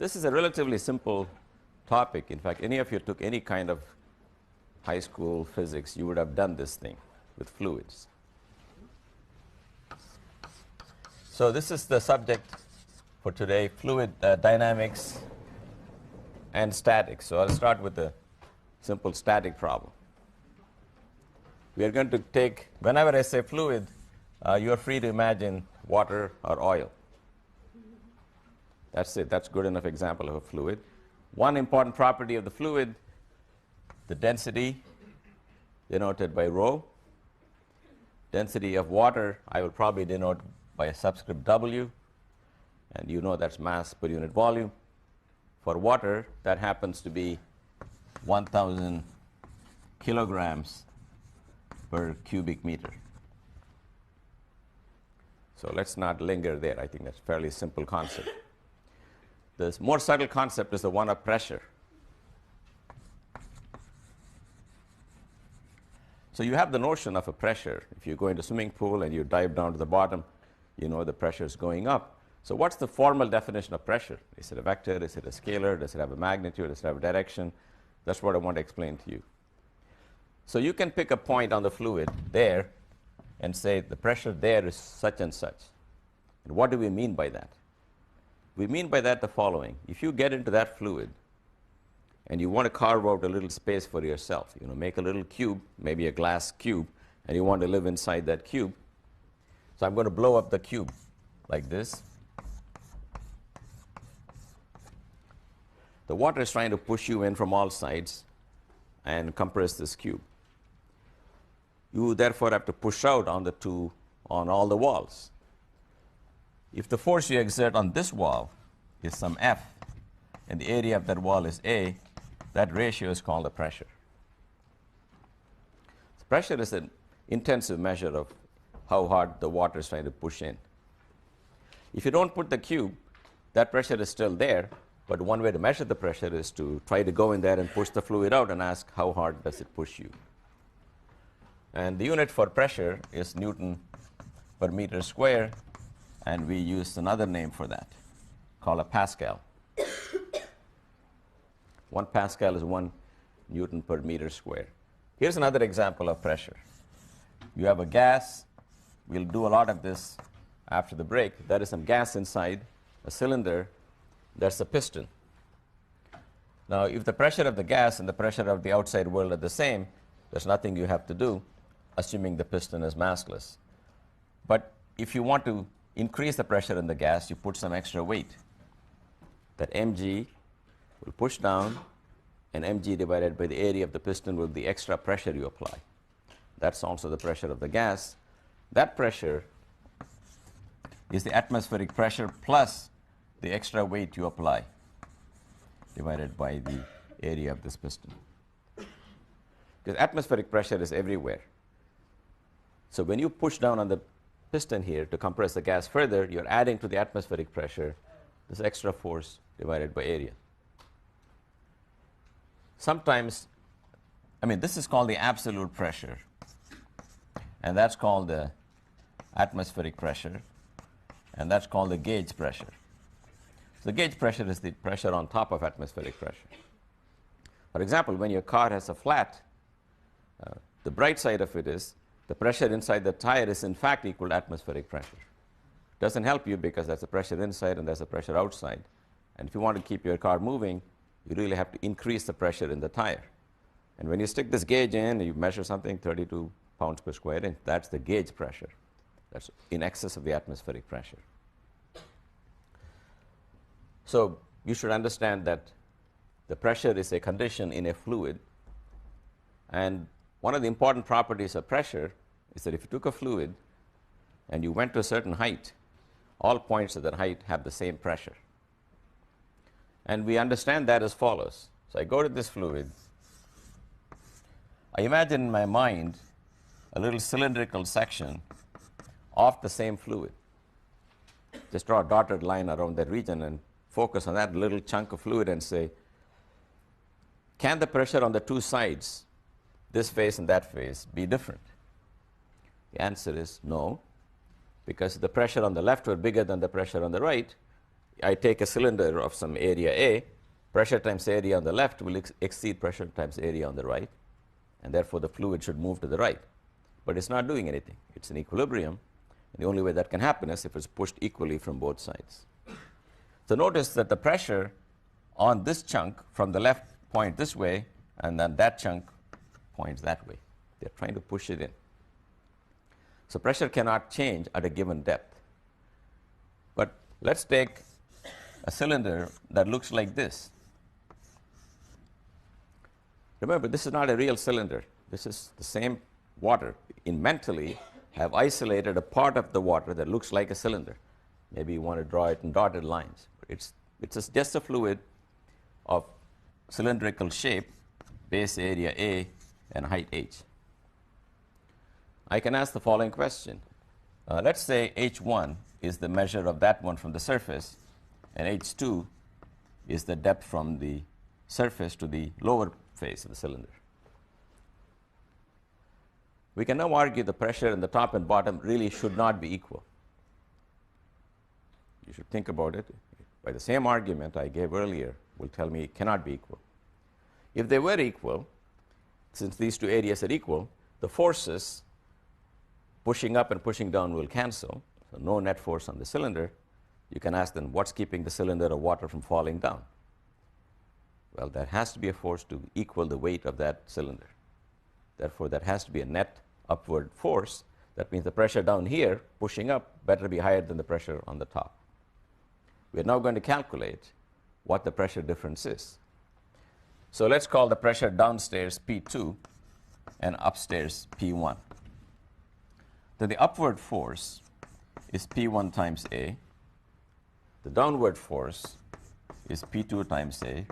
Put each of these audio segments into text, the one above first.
This is a relatively simple topic. In fact, any of you took any kind of high school physics, you would have done this thing with fluids. So this is the subject for today, fluid dynamics and statics. So I'll start with a simple static problem. We are going to take, whenever I say fluid, you are free to imagine water or oil. That's it. That's good enough example of a fluid. One important property of the fluid, the density, denoted by rho. Density of water, I will probably denote by a subscript W, and you know that's mass per unit volume. For water, that happens to be 1,000 kilograms per cubic meter. So let's not linger there. I think that's a fairly simple concept. The more subtle concept is the one of pressure. So you have the notion of a pressure. If you go into a swimming pool and you dive down to the bottom, you know the pressure is going up. So what's the formal definition of pressure? Is it a vector? Is it a scalar? Does it have a magnitude? Does it have a direction? That's what I want to explain to you. So you can pick a point on the fluid there and say the pressure there is such and such. And what do we mean by that? We mean by that the following. If you get into that fluid and you want to carve out a little space for yourself, make a little cube, maybe a glass cube, and you want to live inside that cube. So I'm going to blow up the cube like this. The water is trying to push you in from all sides and compress this cube. You therefore have to push out on all the walls. If the force you exert on this wall is some F, and the area of that wall is A, that ratio is called the pressure. So pressure is an intensive measure of how hard the water is trying to push in. If you don't put the cube, that pressure is still there, but one way to measure the pressure is to try to go in there and push the fluid out and ask how hard does it push you. And the unit for pressure is Newton per meter square, and we use another name for that, called a Pascal. 1 Pascal is 1 Newton per meter square. Here's another example of pressure. You have a gas. We'll do a lot of this after the break. There is some gas inside a cylinder. There's a piston. Now, if the pressure of the gas and the pressure of the outside world are the same, there's nothing you have to do, assuming the piston is massless. But if you want to increase the pressure in the gas, you put some extra weight. That mg will push down, and mg divided by the area of the piston will be the extra pressure you apply. That's also the pressure of the gas. That pressure is the atmospheric pressure plus the extra weight you apply divided by the area of this piston. Because atmospheric pressure is everywhere. So when you push down on the piston here to compress the gas further, you're adding to the atmospheric pressure this extra force divided by area. Sometimes, this is called the absolute pressure, and that's called the atmospheric pressure, and that's called the gauge pressure. So the gauge pressure is the pressure on top of atmospheric pressure. For example, when your car has a flat, the bright side of it is the pressure inside the tire is in fact equal to atmospheric pressure. Doesn't help you because there's a pressure inside and there's a pressure outside. And if you want to keep your car moving, you really have to increase the pressure in the tire. And when you stick this gauge in, you measure something 32 pounds per square inch, that's the gauge pressure. That's in excess of the atmospheric pressure. So you should understand that the pressure is a condition in a fluid. And one of the important properties of pressure is that if you took a fluid and you went to a certain height, all points at that height have the same pressure. And we understand that as follows. So I go to this fluid. I imagine in my mind a little cylindrical section of the same fluid. Just draw a dotted line around that region and focus on that little chunk of fluid and say, can the pressure on the two sides, this face and that face, be different? The answer is no, because the pressure on the left were bigger than the pressure on the right, I take a cylinder of some area A, pressure times area on the left will exceed pressure times area on the right, and therefore the fluid should move to the right. But it's not doing anything. It's in equilibrium, and the only way that can happen is if it's pushed equally from both sides. So notice that the pressure on this chunk from the left point this way, and then that chunk points that way. They're trying to push it in. So pressure cannot change at a given depth. But let's take a cylinder that looks like this. Remember, this is not a real cylinder. This is the same water. In mentally, have isolated a part of the water that looks like a cylinder. Maybe you want to draw it in dotted lines. It's just a fluid of cylindrical shape, base area A, and height h. I can ask the following question. Let's say h1 is the measure of that one from the surface, and h2 is the depth from the surface to the lower face of the cylinder. We can now argue the pressure in the top and bottom really should not be equal. You should think about it. By the same argument I gave earlier will tell me it cannot be equal. If they were equal, since these two areas are equal, the forces pushing up and pushing down will cancel, so no net force on the cylinder. You can ask them, what's keeping the cylinder of water from falling down? Well, there has to be a force to equal the weight of that cylinder. Therefore, there has to be a net upward force. That means the pressure down here pushing up better be higher than the pressure on the top. We're now going to calculate what the pressure difference is. So let's call the pressure downstairs P2 and upstairs P1. Then the upward force is P1 times A. The downward force is P2 times A.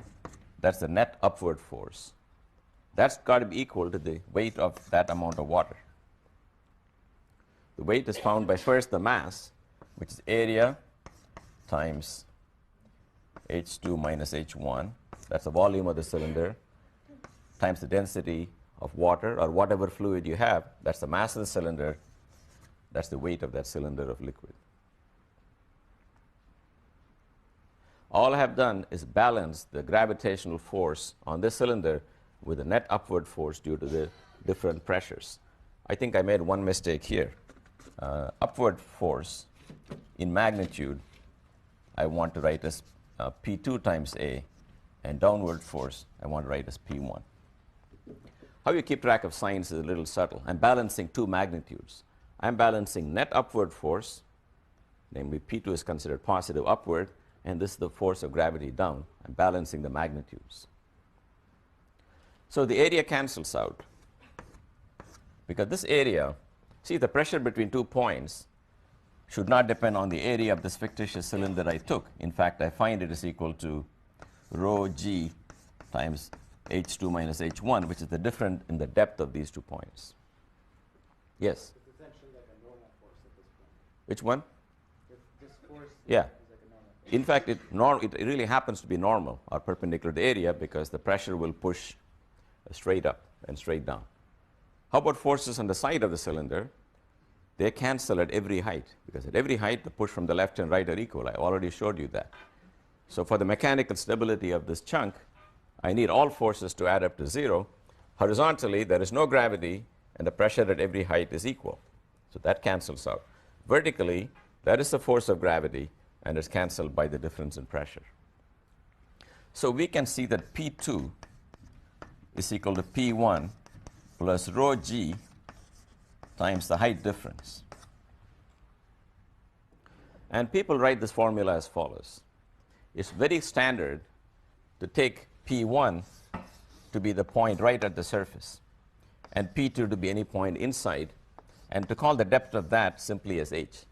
That's the net upward force. That's got to be equal to the weight of that amount of water. The weight is found by first the mass, which is area times h2 minus h1. That's the volume of the cylinder, times the density of water or whatever fluid you have. That's the mass of the cylinder. That's the weight of that cylinder of liquid. All I have done is balance the gravitational force on this cylinder with the net upward force due to the different pressures. I think I made one mistake here. Upward force in magnitude, I want to write as P2 times A, and downward force, I want to write as P1. How you keep track of signs is a little subtle. I'm balancing two magnitudes. I'm balancing net upward force, namely P2 is considered positive upward, and this is the force of gravity down. I'm balancing the magnitudes. So the area cancels out, because this area, see, the pressure between 2 points should not depend on the area of this fictitious cylinder I took. In fact, I find it is equal to rho g times h2 minus h1, which is the difference in the depth of these 2 points. Yes? It's essentially like a normal force at this point. Which one? This force Yeah. is like a normal force. In fact, it really happens to be normal or perpendicular to the area, because the pressure will push straight up and straight down. How about forces on the side of the cylinder? They cancel at every height, because at every height the push from the left and right are equal. I already showed you that. So for the mechanical stability of this chunk, I need all forces to add up to 0. Horizontally, there is no gravity, and the pressure at every height is equal. So that cancels out. Vertically, that is the force of gravity, and is canceled by the difference in pressure. So we can see that P2 is equal to P1 plus rho g times the height difference. And people write this formula as follows. It's very standard to take P1 to be the point right at the surface, and P2 to be any point inside, and to call the depth of that simply as h.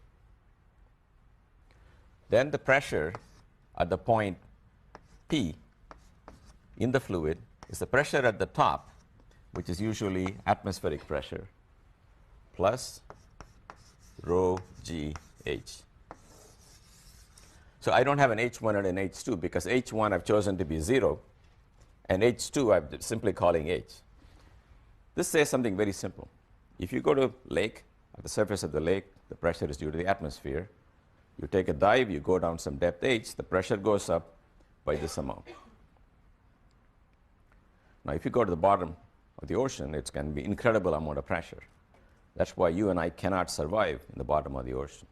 Then the pressure at the point P in the fluid is the pressure at the top, which is usually atmospheric pressure, plus rho g h. So I don't have an h1 and an h2, because h1 I've chosen to be 0, and h2 I'm simply calling h. This says something very simple. If you go to lake, at the surface of the lake, the pressure is due to the atmosphere. You take a dive, you go down some depth h, the pressure goes up by this amount. Now, if you go to the bottom of the ocean, it's going to be incredible amount of pressure. That's why you and I cannot survive in the bottom of the ocean.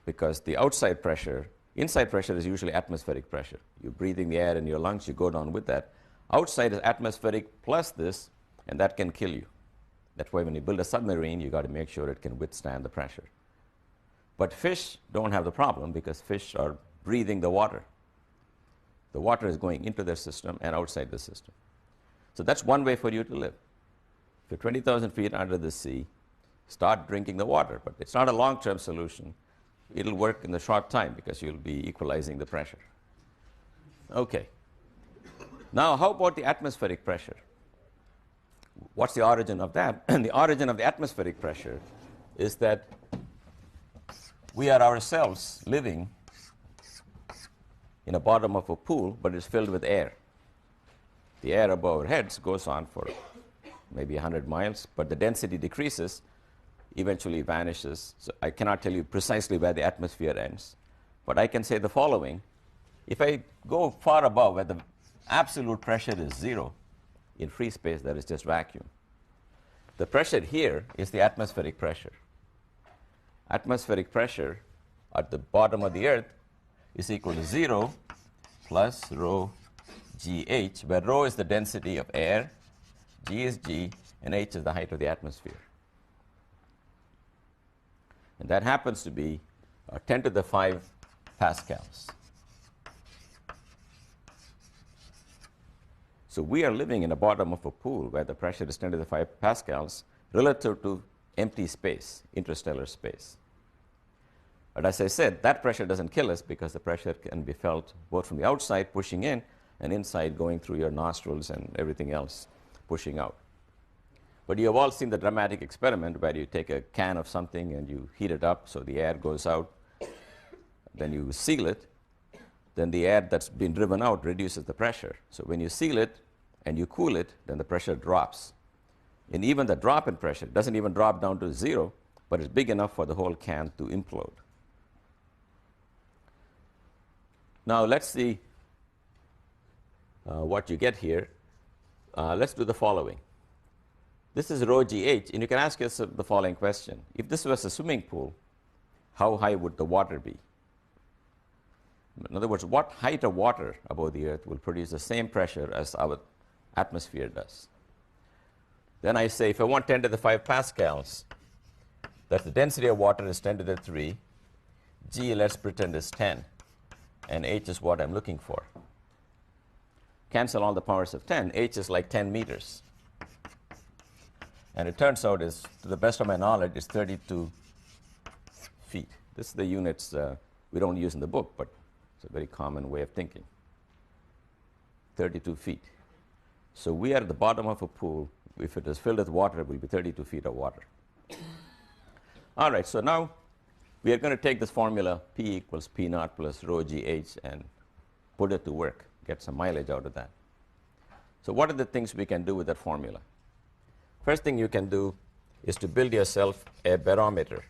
Because the outside pressure, inside pressure is usually atmospheric pressure. You're breathing the air in your lungs, you go down with that. Outside is atmospheric plus this, and that can kill you. That's why when you build a submarine, you got to make sure it can withstand the pressure. But fish don't have the problem because fish are breathing the water. The water is going into their system and outside the system. So that's one way for you to live. If you're 20,000 feet under the sea, start drinking the water. But it's not a long-term solution. It'll work in the short time because you'll be equalizing the pressure. Okay. Now, how about the atmospheric pressure? What's the origin of that? And the origin of the atmospheric pressure is that we are ourselves living in the bottom of a pool, but it's filled with air. The air above our heads goes on for maybe 100 miles, but the density decreases, eventually vanishes. So I cannot tell you precisely where the atmosphere ends, but I can say the following. If I go far above where the absolute pressure is 0, in free space there is just vacuum. The pressure here is the atmospheric pressure. Atmospheric pressure at the bottom of the Earth is equal to 0 plus rho gh, where rho is the density of air, g is g, and h is the height of the atmosphere. And that happens to be 10 to the 5 pascals. So we are living in the bottom of a pool where the pressure is 10 to the 5 pascals relative to empty space, interstellar space. But as I said, that pressure doesn't kill us because the pressure can be felt both from the outside pushing in and inside going through your nostrils and everything else pushing out. But you have all seen the dramatic experiment where you take a can of something and you heat it up so the air goes out, then you seal it, then the air that's been driven out reduces the pressure. So when you seal it and you cool it, then the pressure drops. And even the drop in pressure doesn't even drop down to 0, but it's big enough for the whole can to implode. Now let's see what you get here. Let's do the following. This is rho gh, and you can ask yourself the following question. If this was a swimming pool, how high would the water be? In other words, what height of water above the Earth will produce the same pressure as our atmosphere does? Then I say, if I want 10 to the 5 pascals, that the density of water is 10 to the 3, g, let's pretend, is 10, and h is what I'm looking for. Cancel all the powers of 10. H is like 10 meters. And it turns out, is, to the best of my knowledge, is 32 feet. This is the units we don't use in the book, but it's a very common way of thinking. 32 feet. So we are at the bottom of a pool. If it is filled with water, it will be 32 feet of water. All right, so now we are going to take this formula, P equals P naught plus rho gh, and put it to work, get some mileage out of that. So what are the things we can do with that formula? First thing you can do is to build yourself a barometer.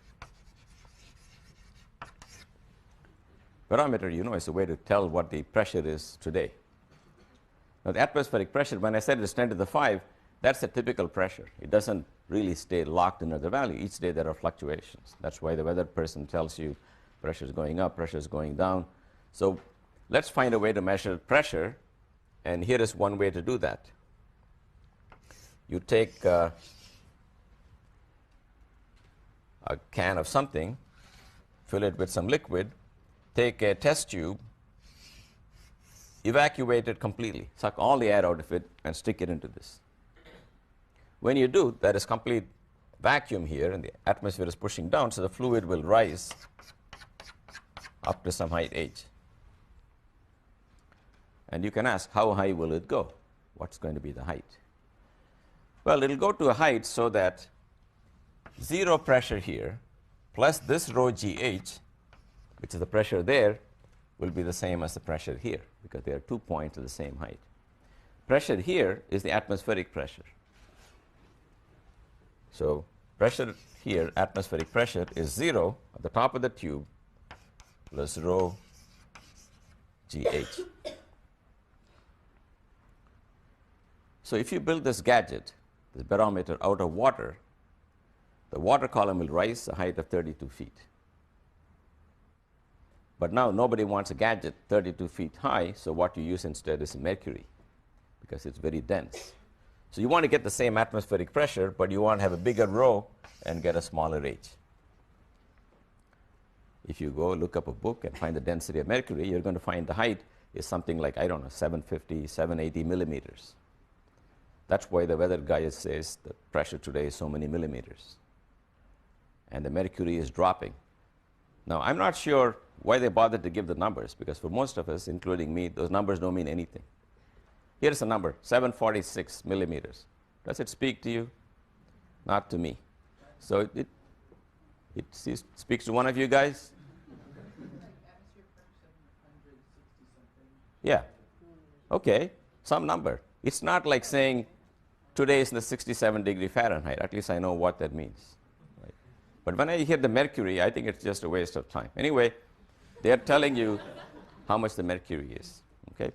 Barometer, you know, is a way to tell what the pressure is today. Now, the atmospheric pressure, when I said it's 10 to the 5, that's a typical pressure. It doesn't really stay locked in the value. Each day there are fluctuations. That's why the weather person tells you pressure is going up, pressure is going down. So let's find a way to measure pressure, and here is one way to do that. You take a can of something, fill it with some liquid, take a test tube, evacuate it completely, suck all the air out of it, and stick it into this. When you do, there is complete vacuum here, and the atmosphere is pushing down, so the fluid will rise up to some height h. And you can ask, how high will it go? What's going to be the height? Well, it'll go to a height so that 0 pressure here plus this rho gh, which is the pressure there, will be the same as the pressure here, because there are 2 points at the same height. Pressure here is the atmospheric pressure. So pressure here, atmospheric pressure, is 0 at the top of the tube plus rho GH. So if you build this gadget, this barometer, out of water, the water column will rise a height of 32 feet. But now nobody wants a gadget 32 feet high, so what you use instead is mercury, because it's very dense. So you want to get the same atmospheric pressure, but you want to have a bigger rho and get a smaller h. If you go look up a book and find the density of mercury, you're going to find the height is something like, I don't know, 750, 780 millimeters. That's why the weather guy says the pressure today is so many millimeters. And the mercury is dropping. Now, I'm not sure why they bothered to give the numbers, because for most of us, including me, those numbers don't mean anything. Here's a number, 746 millimeters. Does it speak to you? Not to me. So it speaks to one of you guys? Yeah. Okay, some number. It's not like saying today is in the 67 degree Fahrenheit. At least I know what that means. Right? But when I hear the mercury, I think it's just a waste of time. Anyway, they're telling you how much the mercury is. Okay?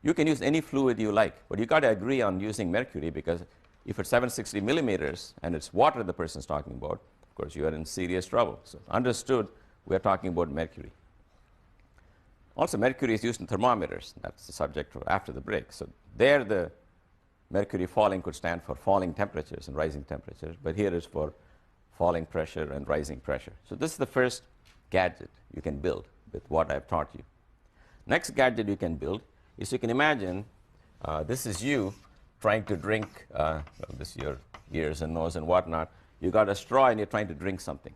You can use any fluid you like, but you got to agree on using mercury, because if it's 760 millimeters and it's water the person's talking about, of course you are in serious trouble. So understood, we are talking about mercury. Also, mercury is used in thermometers. That's the subject for after the break. So there the mercury falling could stand for falling temperatures and rising temperatures, but here is for falling pressure and rising pressure. So this is the first gadget you can build with what I've taught you. Next gadget you can build is, you can imagine this is you trying to drink, well, this is your ears and nose and whatnot. You got a straw and you're trying to drink something.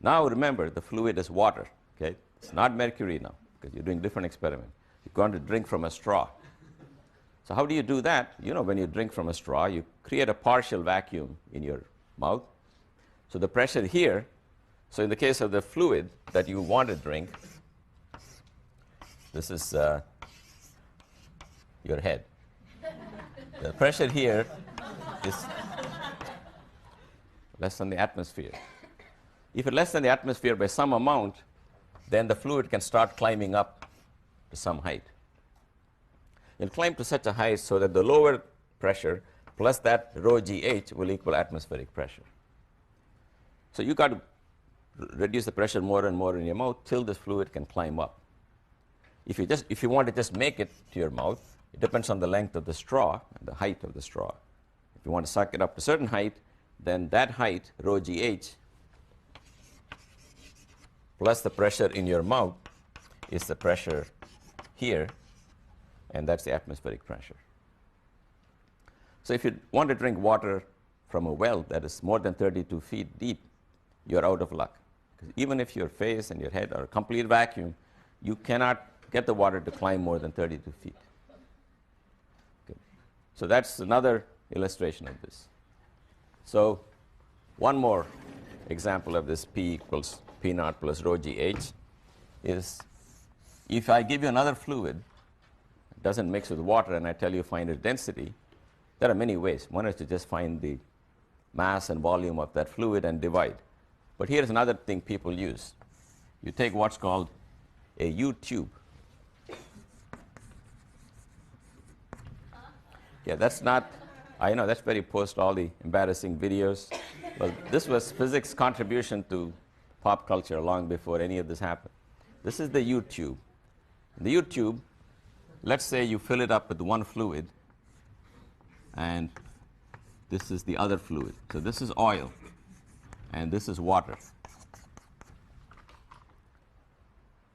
Now remember, the fluid is water. Okay? It's not mercury now, because you're doing different experiment. You're going to drink from a straw. So how do you do that? You know, when you drink from a straw, you create a partial vacuum in your mouth. So the pressure here, so in the case of the fluid that you want to drink, this is your head. The pressure here is less than the atmosphere. If it's less than the atmosphere by some amount, then the fluid can start climbing up to some height. It'll climb to such a height so that the lower pressure plus that rho GH will equal atmospheric pressure. So you got to reduce the pressure more and more in your mouth till this fluid can climb up. If you want to just make it to your mouth, it depends on the length of the straw and the height of the straw. If you want to suck it up to a certain height, then that height, rho GH, plus the pressure in your mouth is the pressure here, and that's the atmospheric pressure. So if you want to drink water from a well that is more than 32 feet deep, you're out of luck. Because even if your face and your head are a complete vacuum, you cannot get the water to climb more than 32 feet. Okay. So that's another illustration of this. So one more example of this P equals P naught plus rho GH is, if I give you another fluid, it doesn't mix with water, and I tell you find its density, there are many ways. One is to just find the mass and volume of that fluid and divide. But here's another thing people use. You take what's called a U-tube. Yeah, that's not, I know, that's where you post all the embarrassing videos. Well, this was physics' contribution to pop culture long before any of this happened. This is the U-tube. The U-tube, let's say you fill it up with one fluid, and this is the other fluid. So this is oil, and this is water.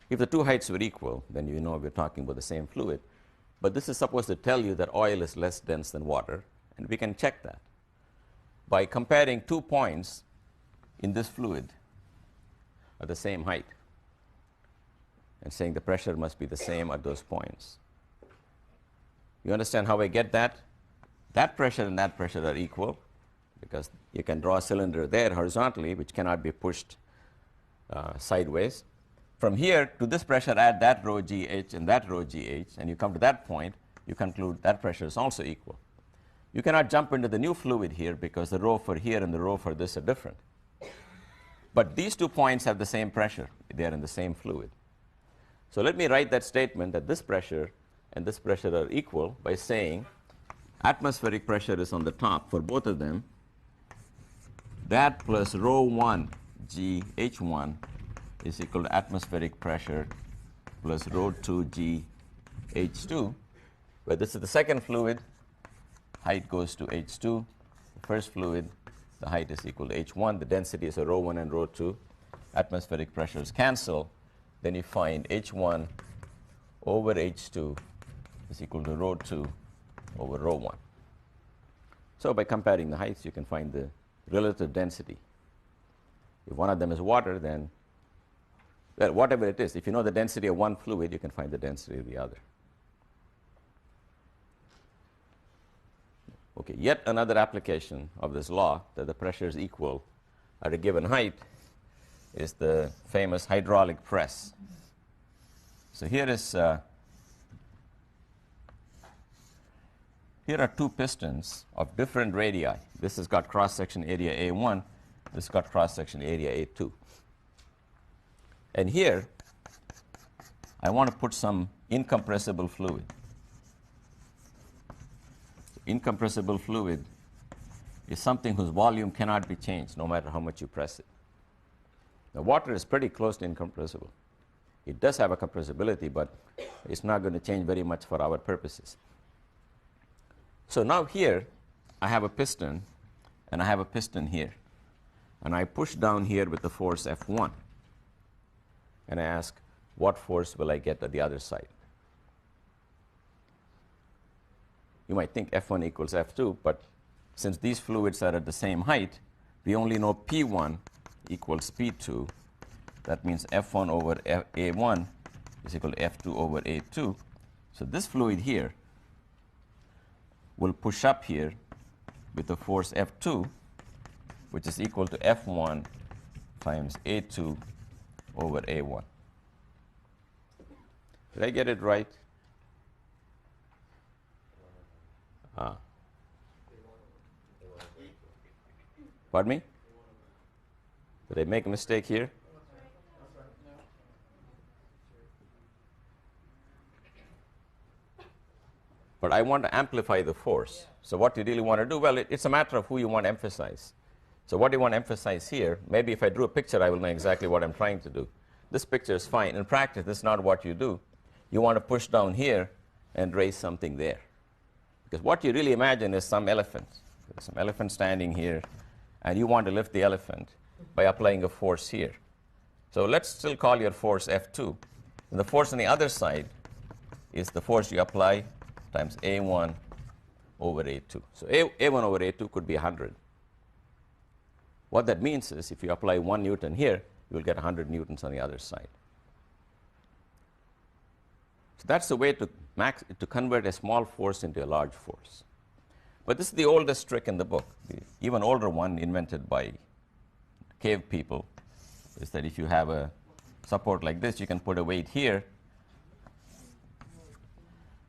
If the two heights were equal, then you know we're talking about the same fluid. But this is supposed to tell you that oil is less dense than water, and we can check that by comparing 2 points in this fluid at the same height and saying the pressure must be the same at those points. You understand how I get that? That pressure and that pressure are equal, because you can draw a cylinder there horizontally, which cannot be pushed sideways. From here to this pressure, add that rho GH and that rho GH, and you come to that point, you conclude that pressure is also equal. You cannot jump into the new fluid here, because the rho for here and the rho for this are different. But these 2 points have the same pressure. They are in the same fluid. So let me write that statement that this pressure and this pressure are equal by saying atmospheric pressure is on the top for both of them. That plus rho 1 g h1 is equal to atmospheric pressure plus rho 2 g h2, where this is the second fluid, height goes to h2. The first fluid, the height is equal to h1. The density is a rho 1 and rho 2. Atmospheric pressures cancel. Then you find h1 over h2 is equal to rho 2 over rho 1. So by comparing the heights, you can find the relative density. If one of them is water, then, well, whatever it is, if you know the density of one fluid, you can find the density of the other. Okay, yet another application of this law that the pressure is equal at a given height is the famous hydraulic press. So here are 2 pistons of different radii. This has got cross-section area A1. This has got cross-section area A2. And here, I want to put some incompressible fluid. Incompressible fluid is something whose volume cannot be changed no matter how much you press it. Now, water is pretty close to incompressible. It does have a compressibility, but it's not going to change very much for our purposes. So now here, I have a piston, and I have a piston here. And I push down here with the force F1. And I ask, what force will I get at the other side? You might think F1 equals F2, but since these fluids are at the same height, we only know P1 equals P2. That means F1 over A1 is equal to F2 over A2. So this fluid here will push up here with the force F2, which is equal to F1 times A2 over A1. Did I get it right? Pardon me? Did I make a mistake here? But I want to amplify the force. So what you really want to do, well, it's a matter of who you want to emphasize. So what you want to emphasize here, maybe if I drew a picture, I will know exactly what I'm trying to do. This picture is fine. In practice, this is not what you do. You want to push down here and raise something there. Because what you really imagine is some elephant. There's some elephant standing here, and you want to lift the elephant by applying a force here. So let's still call your force F2. And the force on the other side is the force you apply times A1 over A2. So A1 over A2 could be 100. What that means is if you apply 1 Newton here, you will get 100 newtons on the other side. So that's the way to convert a small force into a large force. But this is the oldest trick in the book. The even older one invented by cave people is that if you have a support like this, you can put a weight here.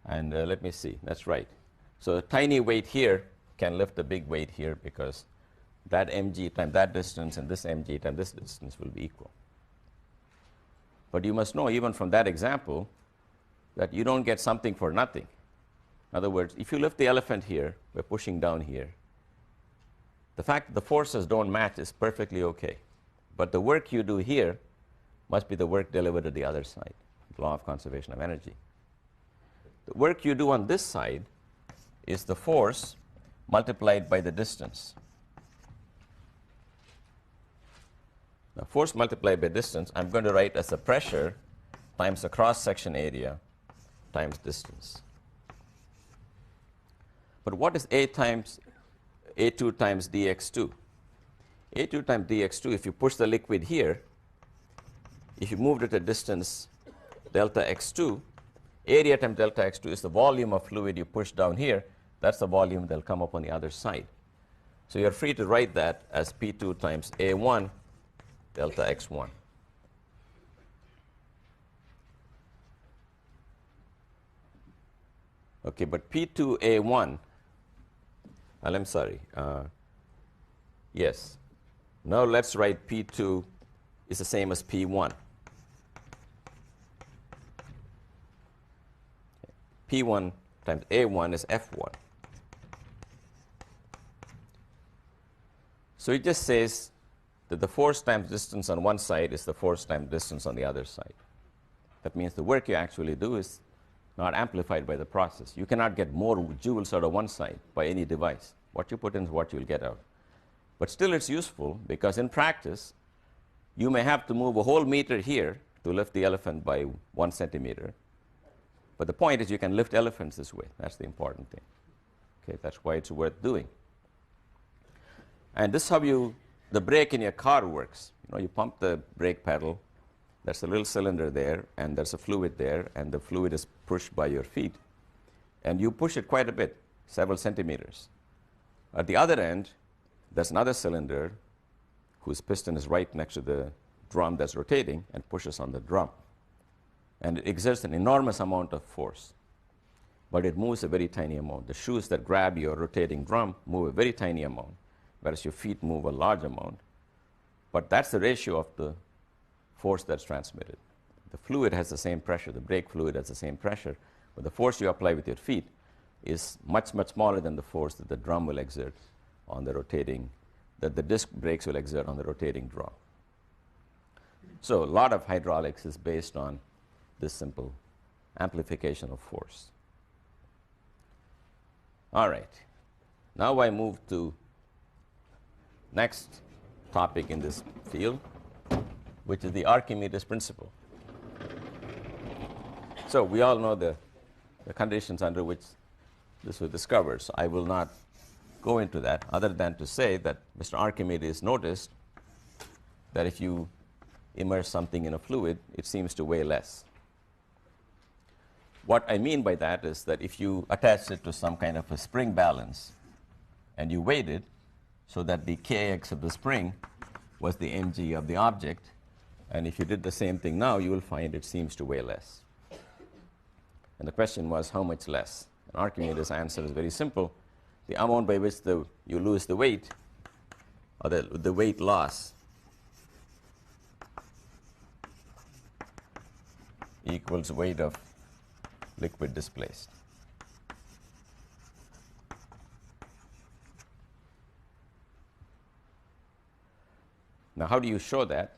And let me see, that's right. So a tiny weight here can lift a big weight here because that mg times that distance and this mg times this distance will be equal. But you must know, even from that example, that you don't get something for nothing. In other words, if you lift the elephant here, we're pushing down here. The fact that the forces don't match is perfectly okay. But the work you do here must be the work delivered to the other side, the law of conservation of energy. The work you do on this side is the force multiplied by the distance. Now, force multiplied by distance, I'm going to write as the pressure times the cross-section area times distance. But what is A2 times dx2? A2 times dx2, if you push the liquid here, if you moved it a distance delta x2, area times delta x2 is the volume of fluid you push down here. That's the volume that will come up on the other side. So you're free to write that as P2 times A1 delta x1. Okay, but P2A1, I'm sorry, yes, Now let's write P2 is the same as P1. P1 times A1 is F1. So it just says that the force times distance on one side is the force times distance on the other side. That means the work you actually do is not amplified by the process. You cannot get more joules out of one side by any device. What you put in is what you'll get out. But still it's useful because in practice, you may have to move a whole meter here to lift the elephant by 1 centimeter. But the point is you can lift elephants this way. That's the important thing. Okay, that's why it's worth doing. And this is how the brake in your car works. You know, you pump the brake pedal. There's a little cylinder there, and there's a fluid there, and the fluid is pushed by your feet. And you push it quite a bit, several centimeters. At the other end, there's another cylinder whose piston is right next to the drum that's rotating and pushes on the drum. And it exerts an enormous amount of force, but it moves a very tiny amount. The shoes that grab your rotating drum move a very tiny amount, whereas your feet move a large amount. But that's the ratio of the force that's transmitted. The fluid has the same pressure, the brake fluid has the same pressure, but the force you apply with your feet is much, much smaller than the force that the drum will exert on the rotating, that the disc brakes will exert on the rotating drum. So a lot of hydraulics is based on this simple amplification of force. All right. Now I move to next topic in this field, which is the Archimedes principle. So we all know the conditions under which this was discovered, so I will not go into that other than to say that Mr. Archimedes noticed that if you immerse something in a fluid, it seems to weigh less. What I mean by that is that if you attach it to some kind of a spring balance and you weighed it so that the kx of the spring was the mg of the object, and if you did the same thing now, you will find it seems to weigh less. And the question was, how much less? And Archimedes' answer is very simple. The amount by which you lose the weight, or the weight loss, equals weight of liquid displaced. Now, how do you show that?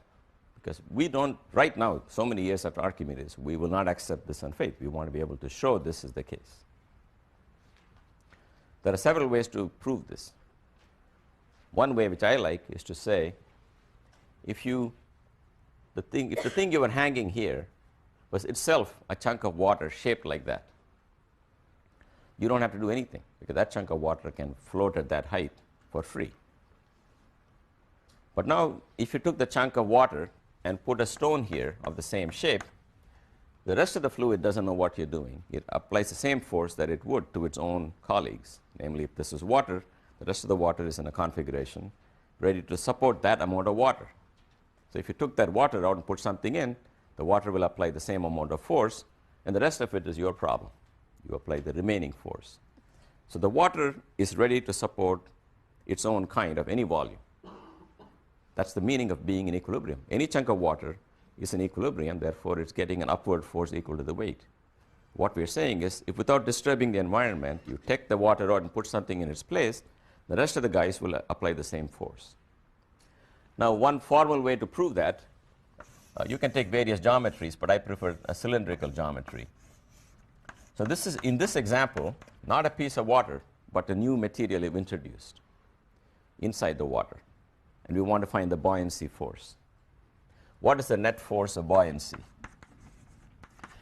Because we don't, right now, so many years after Archimedes, we will not accept this on faith. We want to be able to show this is the case. There are several ways to prove this. One way which I like is to say, if the thing you were hanging here was itself a chunk of water shaped like that, you don't have to do anything, because that chunk of water can float at that height for free. But now, if you took the chunk of water and put a stone here of the same shape, the rest of the fluid doesn't know what you're doing. It applies the same force that it would to its own colleagues. Namely, if this is water, the rest of the water is in a configuration ready to support that amount of water. So if you took that water out and put something in, the water will apply the same amount of force, and the rest of it is your problem. You apply the remaining force. So the water is ready to support its own kind of any volume. That's the meaning of being in equilibrium. Any chunk of water is in equilibrium, therefore it's getting an upward force equal to the weight. What we're saying is, if without disturbing the environment, you take the water out and put something in its place, the rest of the guys will apply the same force. Now, one formal way to prove that, you can take various geometries, but I prefer a cylindrical geometry. So this is, in this example, not a piece of water, but a new material we've introduced inside the water. And we want to find the buoyancy force. What is the net force of buoyancy?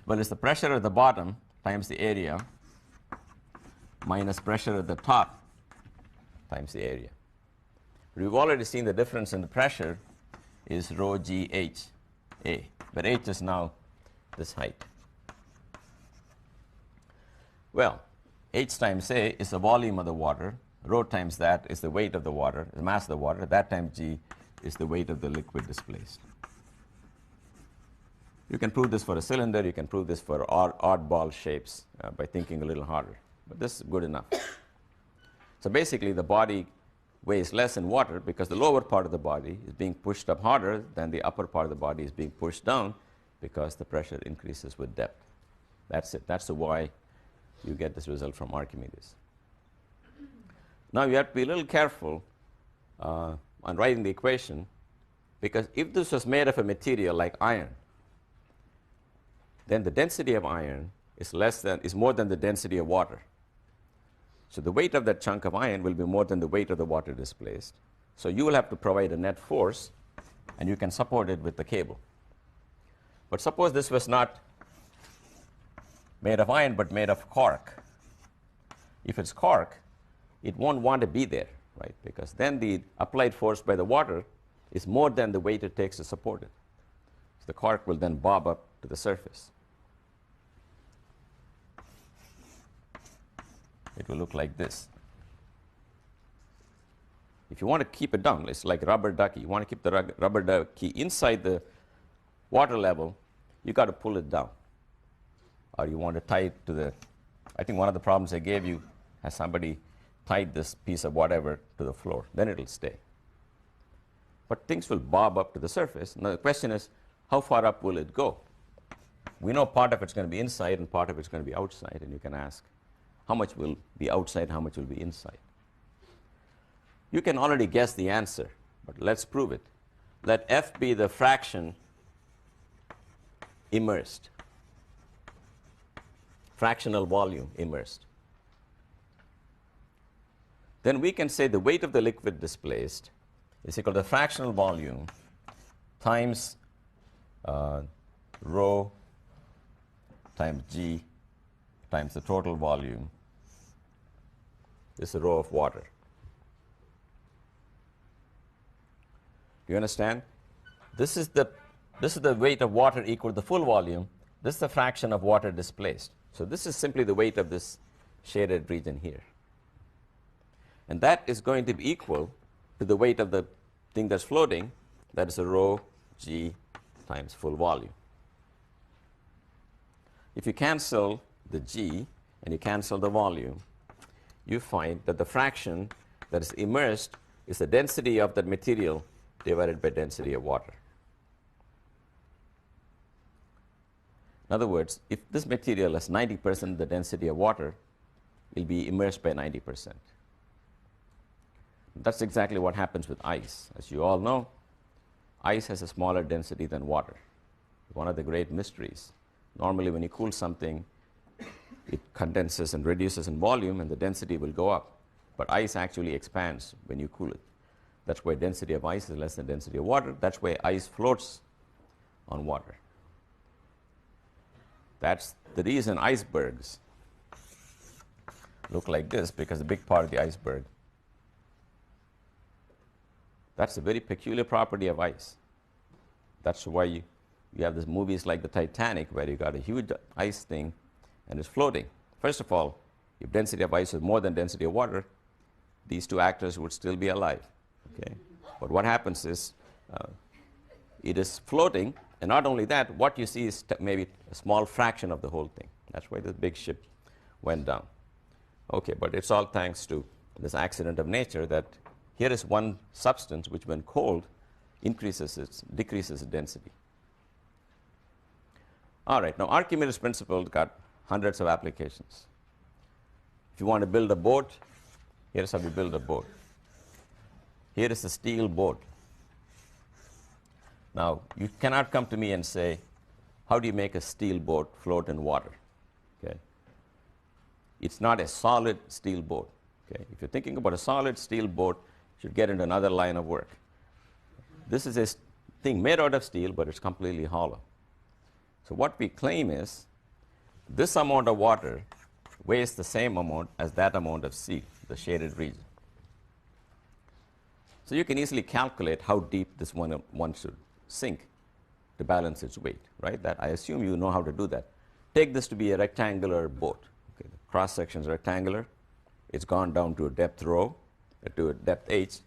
Well, it's the pressure at the bottom times the area minus pressure at the top times the area. We've already seen the difference in the pressure is rho g h a, where h is now this height. Well, h times a is the volume of the water. Rho times that is the weight of the water, the mass of the water. That times g is the weight of the liquid displaced. You can prove this for a cylinder. You can prove this for oddball shapes by thinking a little harder. But this is good enough. So basically, the body weighs less in water because the lower part of the body is being pushed up harder than the upper part of the body is being pushed down because the pressure increases with depth. That's it. That's why you get this result from Archimedes. Now you have to be a little careful on writing the equation, because if this was made of a material like iron, then the density of iron is more than the density of water. So the weight of that chunk of iron will be more than the weight of the water displaced. So you will have to provide a net force, and you can support it with the cable. But suppose this was not made of iron but made of cork. If it's cork, it won't want to be there, right? Because then the applied force by the water is more than the weight it takes to support it. So the cork will then bob up to the surface. It will look like this. If you want to keep it down, it's like rubber ducky. You want to keep the rubber ducky inside the water level, you got to pull it down. Or you want to tie it to the, I think one of the problems I gave you has somebody tied this piece of whatever to the floor. Then it'll stay. But things will bob up to the surface. Now the question is, how far up will it go? We know part of it's going to be inside and part of it's going to be outside, and you can ask, how much will be outside, how much will be inside? You can already guess the answer, but let's prove it. Let F be the fraction immersed, fractional volume immersed. Then we can say the weight of the liquid displaced is equal to the fractional volume times rho times g times the total volume. This is a rho of water. Do you understand? This is the weight of water equal to the full volume. This is the fraction of water displaced. So this is simply the weight of this shaded region here. And that is going to be equal to the weight of the thing that's floating. That is a rho g times full volume. If you cancel the g and you cancel the volume, you find that the fraction that is immersed is the density of that material divided by density of water. In other words, if this material has 90% the density of water, it will be immersed by 90%. That's exactly what happens with ice. As you all know, ice has a smaller density than water. One of the great mysteries. Normally when you cool something, it condenses and reduces in volume and the density will go up. But ice actually expands when you cool it. That's why density of ice is less than density of water. That's why ice floats on water. That's the reason icebergs look like this, because a big part of the iceberg. That's a very peculiar property of ice. That's why you have these movies like the Titanic, where you got a huge ice thing and it's floating. First of all, if density of ice is more than density of water, these two actors would still be alive. Okay? But what happens is it is floating, and not only that, what you see is maybe a small fraction of the whole thing. That's why this big ship went down. Okay, but it's all thanks to this accident of nature that here is one substance which, when cold, decreases its density. All right, now Archimedes' principle got hundreds of applications. If you want to build a boat, here's how we build a boat. Here is a steel boat. Now, you cannot come to me and say, how do you make a steel boat float in water? Okay? It's not a solid steel boat. Okay? If you're thinking about a solid steel boat, you should get into another line of work. This is a thing made out of steel, but it's completely hollow. So what we claim is this amount of water weighs the same amount as that amount of sea, the shaded region. So you can easily calculate how deep this one should sink to balance its weight, right? That I assume you know how to do that. Take this to be a rectangular boat. Okay, the cross section is rectangular. It's gone down to a depth rho, to a depth h.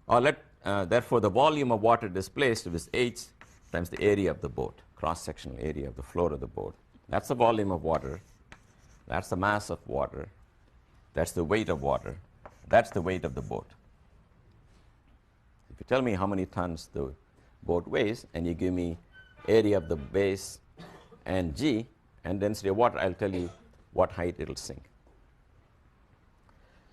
Or therefore, the volume of water displaced is h times the area of the boat, cross-sectional area of the floor of the boat. That's the volume of water. That's the mass of water. That's the weight of water. That's the weight of the boat. If you tell me how many tons the boat weighs, and you give me area of the base and G and density of water, I'll tell you what height it'll sink.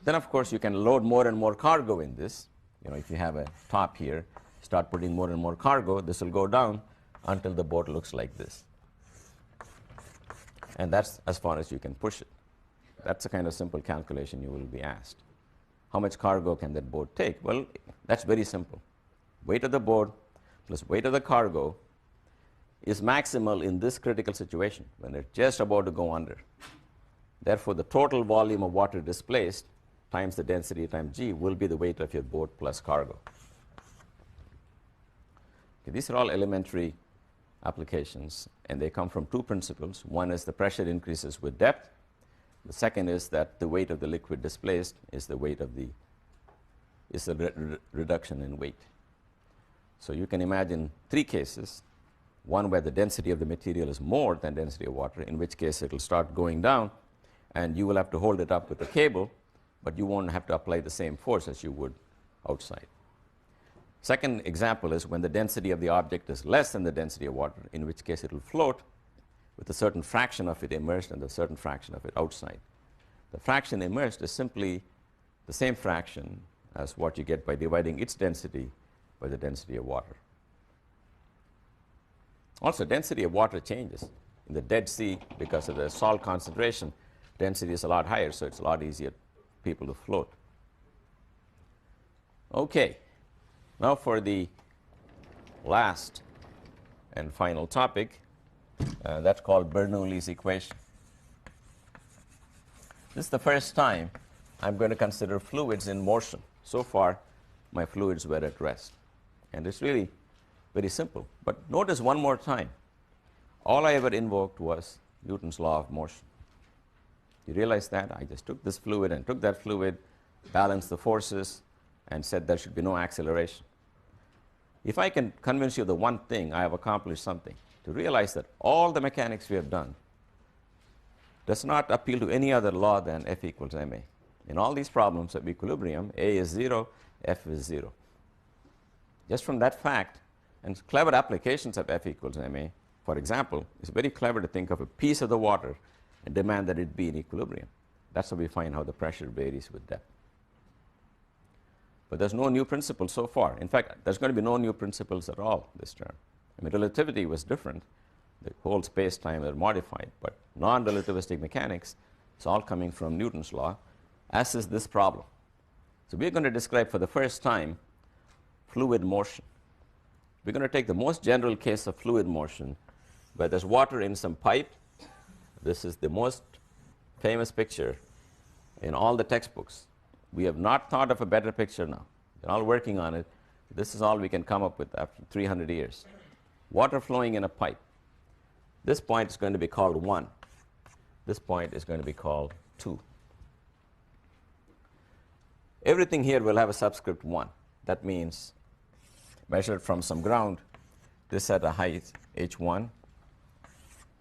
Then, of course, you can load more and more cargo in this. You know, if you have a top here, start putting more and more cargo, this will go down until the boat looks like this. And that's as far as you can push it. That's the kind of simple calculation you will be asked. How much cargo can that boat take? Well, that's very simple. Weight of the boat plus weight of the cargo is maximal in this critical situation when it's just about to go under. Therefore, the total volume of water displaced times the density times G will be the weight of your boat plus cargo. Okay, these are all elementary applications, and they come from two principles. One is the pressure increases with depth. The second is that the weight of the liquid displaced is the weight of the reduction in weight. So you can imagine three cases. One where the density of the material is more than density of water, in which case it will start going down, and you will have to hold it up with a cable, but you won't have to apply the same force as you would outside. Second example is when the density of the object is less than the density of water, in which case it will float with a certain fraction of it immersed and a certain fraction of it outside. The fraction immersed is simply the same fraction as what you get by dividing its density by the density of water. Also, density of water changes. In the Dead Sea, because of the salt concentration, density is a lot higher, so it's a lot easier for people to float. Okay, now for the last and final topic, that's called Bernoulli's equation. This is the first time I'm going to consider fluids in motion. So far, my fluids were at rest. And it's really very simple. But notice one more time, all I ever invoked was Newton's law of motion. You realize that? I just took this fluid and took that fluid, balanced the forces, and said there should be no acceleration. If I can convince you of the one thing, I have accomplished something. To realize that all the mechanics we have done does not appeal to any other law than F equals ma. In all these problems of equilibrium, A is 0, F is 0. Just from that fact, and clever applications of F equals ma, for example, it's very clever to think of a piece of the water and demand that it be in equilibrium. That's how we find how the pressure varies with depth. But there's no new principle so far. In fact, there's going to be no new principles at all this term. I mean, relativity was different. The whole space-time are modified. But non-relativistic mechanics, it's all coming from Newton's law, as is this problem. So we're going to describe for the first time fluid motion. We're going to take the most general case of fluid motion, where there's water in some pipe. This is the most famous picture in all the textbooks. We have not thought of a better picture now. They're all working on it. This is all we can come up with after 300 years. Water flowing in a pipe. This point is going to be called 1. This point is going to be called 2. Everything here will have a subscript 1. That means measured from some ground, this at a height h1,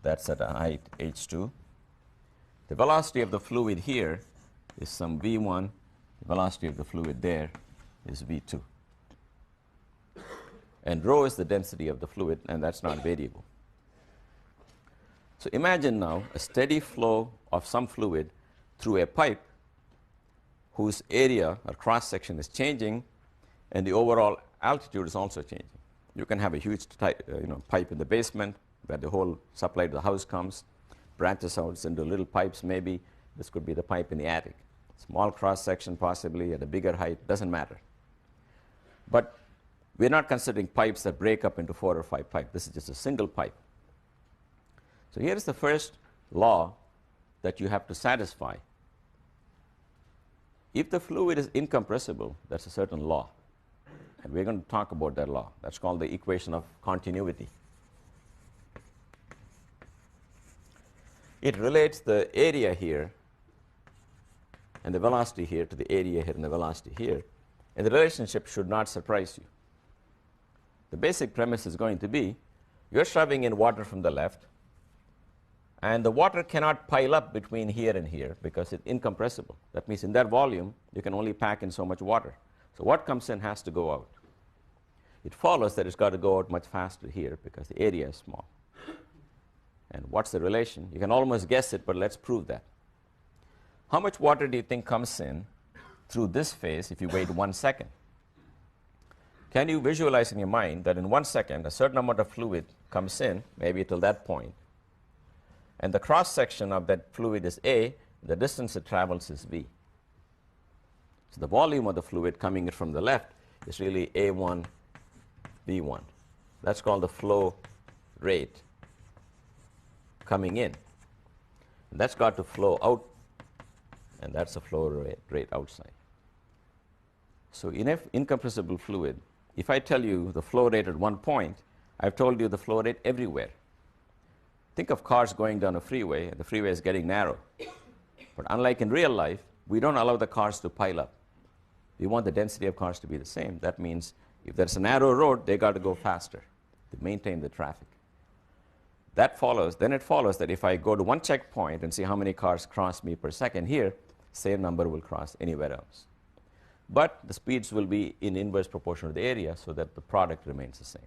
that's at a height h2. The velocity of the fluid here is some v1. The velocity of the fluid there is v2. And rho is the density of the fluid, and that's not variable. So imagine now a steady flow of some fluid through a pipe whose area or cross-section is changing, and the overall altitude is also changing. You can have a huge pipe in the basement where the whole supply to the house comes, branches out into little pipes maybe. This could be the pipe in the attic. Small cross-section possibly at a bigger height, doesn't matter. But we're not considering pipes that break up into 4 or 5 pipes. This is just a single pipe. So here's the first law that you have to satisfy. If the fluid is incompressible, that's a certain law. And we're going to talk about that law. That's called the equation of continuity. It relates the area here and the velocity here to the area here and the velocity here. And the relationship should not surprise you. The basic premise is going to be you're shoving in water from the left, And the water cannot pile up between here and here because it's incompressible. That means in that volume, you can only pack in so much water. So what comes in has to go out. It follows that it's got to go out much faster here because the area is small. And what's the relation? You can almost guess it, but let's prove that. How much water do you think comes in through this phase if you wait 1 second? Can you visualize in your mind that in 1 second, a certain amount of fluid comes in, maybe till that point, and the cross-section of that fluid is A, the distance it travels is V. So the volume of the fluid coming in from the left is really A1, V1. That's called the flow rate coming in. And that's got to flow out, and that's the flow rate outside. So in incompressible fluid, if I tell you the flow rate at one point, I've told you the flow rate everywhere. Think of cars going down a freeway, and the freeway is getting narrow. But unlike in real life, we don't allow the cars to pile up. We want the density of cars to be the same. That means if there's a narrow road, they got to go faster to maintain the traffic. That follows, then it follows that if I go to one checkpoint and see how many cars cross me per second here, same number will cross anywhere else. But the speeds will be in inverse proportion to the area so that the product remains the same.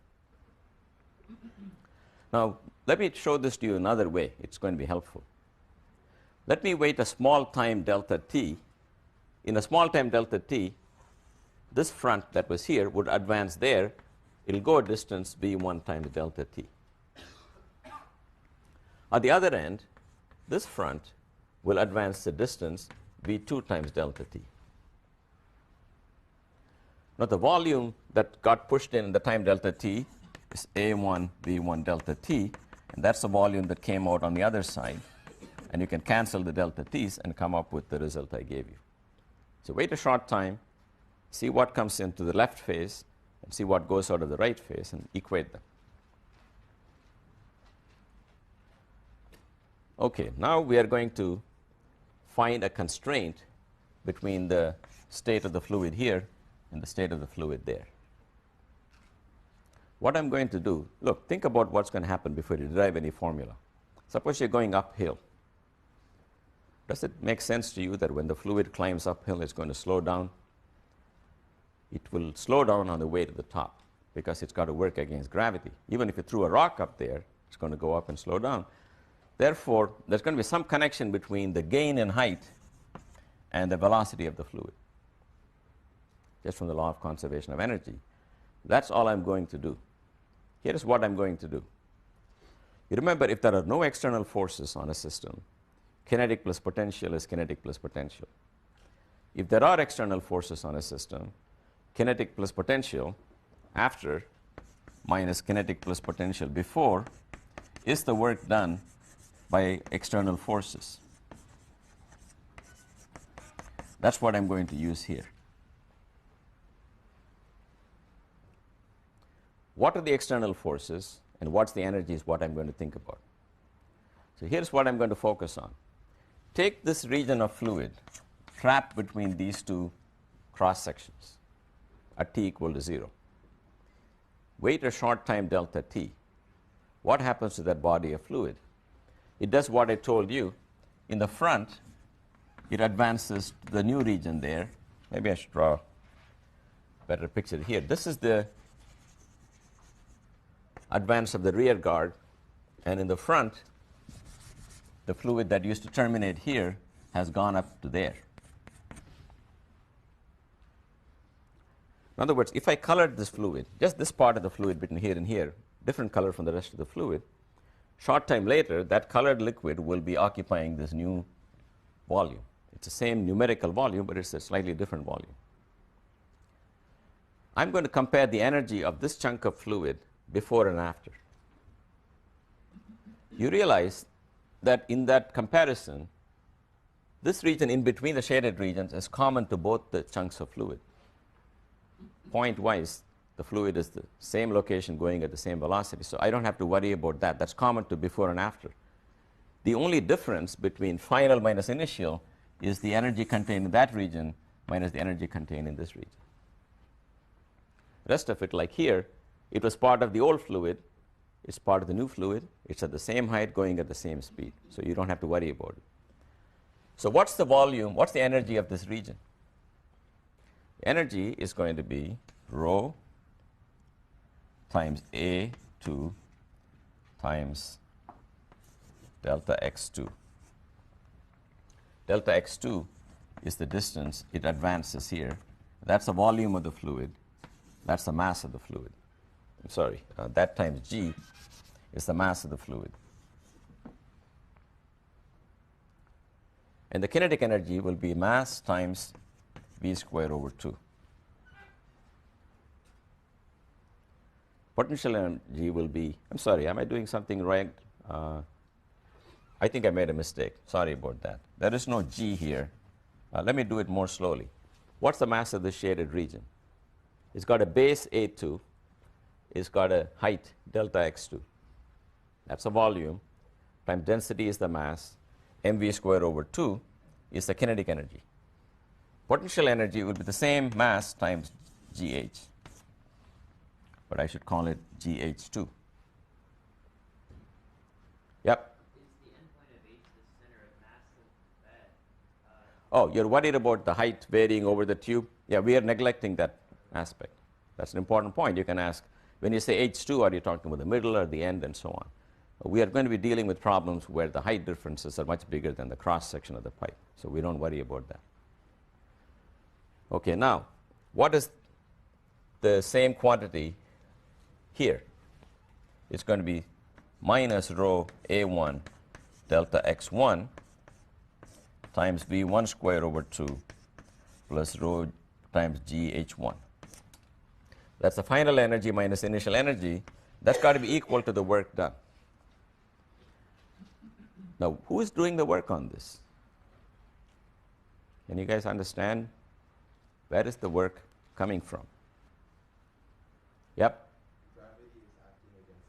Now, let me show this to you another way. It's going to be helpful. Let me wait a small time delta t. In a small time delta t, this front that was here would advance there. It'll go a distance v1 times delta t. At the other end, this front will advance the distance v2 times delta t. Now, the volume that got pushed in the time delta t is A1 v1 delta t, and that's the volume that came out on the other side. And you can cancel the delta t's and come up with the result I gave you. So wait a short time, see what comes into the left phase, and see what goes out of the right phase, and equate them. Okay, now we are going to find a constraint between the state of the fluid here and the state of the fluid there. What I'm going to do, look, think about what's going to happen before you derive any formula. Suppose you're going uphill. Does it make sense to you that when the fluid climbs uphill, it's going to slow down? It will slow down on the way to the top because it's got to work against gravity. Even if you threw a rock up there, it's going to go up and slow down. Therefore, there's going to be some connection between the gain in height and the velocity of the fluid, just from the law of conservation of energy. That's all I'm going to do. Here's what I'm going to do. You remember, if there are no external forces on a system, kinetic plus potential is kinetic plus potential. If there are external forces on a system, kinetic plus potential after minus kinetic plus potential before is the work done by external forces. That's what I'm going to use here. What are the external forces and what's the energy is what I'm going to think about. So here's what I'm going to focus on. Take this region of fluid trapped between these two cross sections at t equal to 0. Wait a short time delta t. What happens to that body of fluid? It does what I told you. In the front, it advances to the new region there. Maybe I should draw a better picture here. This is the advance of the rear guard, and in the front, the fluid that used to terminate here has gone up to there. In other words, if I colored this fluid, just this part of the fluid between here and here, different color from the rest of the fluid, short time later, that colored liquid will be occupying this new volume. It's the same numerical volume, but it's a slightly different volume. I'm going to compare the energy of this chunk of fluid before and after. You realize that in that comparison, this region in between the shaded regions is common to both the chunks of fluid. Point-wise, the fluid is the same location going at the same velocity, so I don't have to worry about that. That's common to before and after. The only difference between final minus initial is the energy contained in that region minus the energy contained in this region. The rest of it, like here, it was part of the old fluid. It's part of the new fluid. It's at the same height going at the same speed. So you don't have to worry about it. So what's the volume? What's the energy of this region? The energy is going to be rho times A2 times delta x2. Delta x2 is the distance it advances here. That's the volume of the fluid. That's the mass of the fluid. I'm sorry, that times g is the mass of the fluid. And the kinetic energy will be mass times v squared over 2. Potential energy will be, I'm sorry, am I doing something right? I think I made a mistake. Sorry about that. There is no g here. Let me do it more slowly. What's the mass of the shaded region? It's got a base A2. It's got a height delta x2. That's a volume. Times density is the mass. mv squared over 2 is the kinetic energy. Potential energy will be the same mass times gh. But I should call it gh2. Yep. Is the endpoint of H the center of mass of that? Oh, you're worried about the height varying over the tube? Yeah, we are neglecting that aspect. That's an important point. You can ask, when you say H2, are you talking about the middle or the end and so on? We are going to be dealing with problems where the height differences are much bigger than the cross-section of the pipe. So we don't worry about that. Okay, now, what is the same quantity here? It's going to be minus rho A1 delta x1 times V1 squared over 2 plus rho times GH1. That's the final energy minus initial energy. That's got to be equal to the work done. Now, who is doing the work on this? Can you guys understand? Where is the work coming from? Yep. Gravity is acting against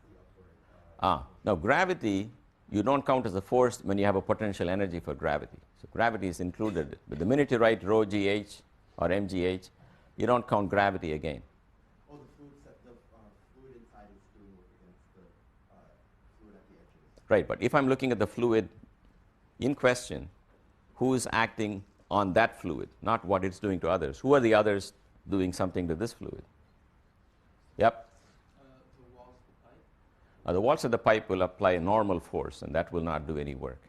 the upward. Now, gravity, you don't count as a force when you have a potential energy for gravity. So gravity is included. But the minute you write rho gh or mgh, you don't count gravity again. Oh, the fluid inside is doing work against the fluid at the edges. Right, but if I'm looking at the fluid in question, who is acting on that fluid, not what it's doing to others? Who are the others doing something to this fluid? Yep. The walls of the pipe? The walls of the pipe will apply a normal force, and that will not do any work.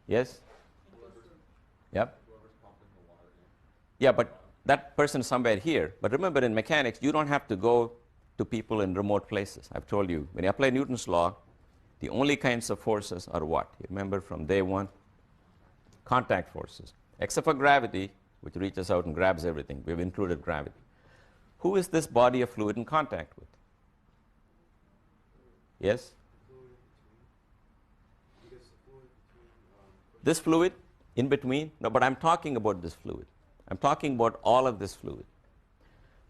Yes? Yep. Whoever's pumping the water in. Yeah, but that person somewhere here. But remember, in mechanics, you don't have to go to people in remote places. I've told you, when you apply Newton's law, the only kinds of forces are what? You remember from day one? Contact forces. Except for gravity, which reaches out and grabs everything. We've included gravity. Who is this body of fluid in contact with? Yes? This fluid in between? No, but I'm talking about this fluid. I'm talking about all of this fluid.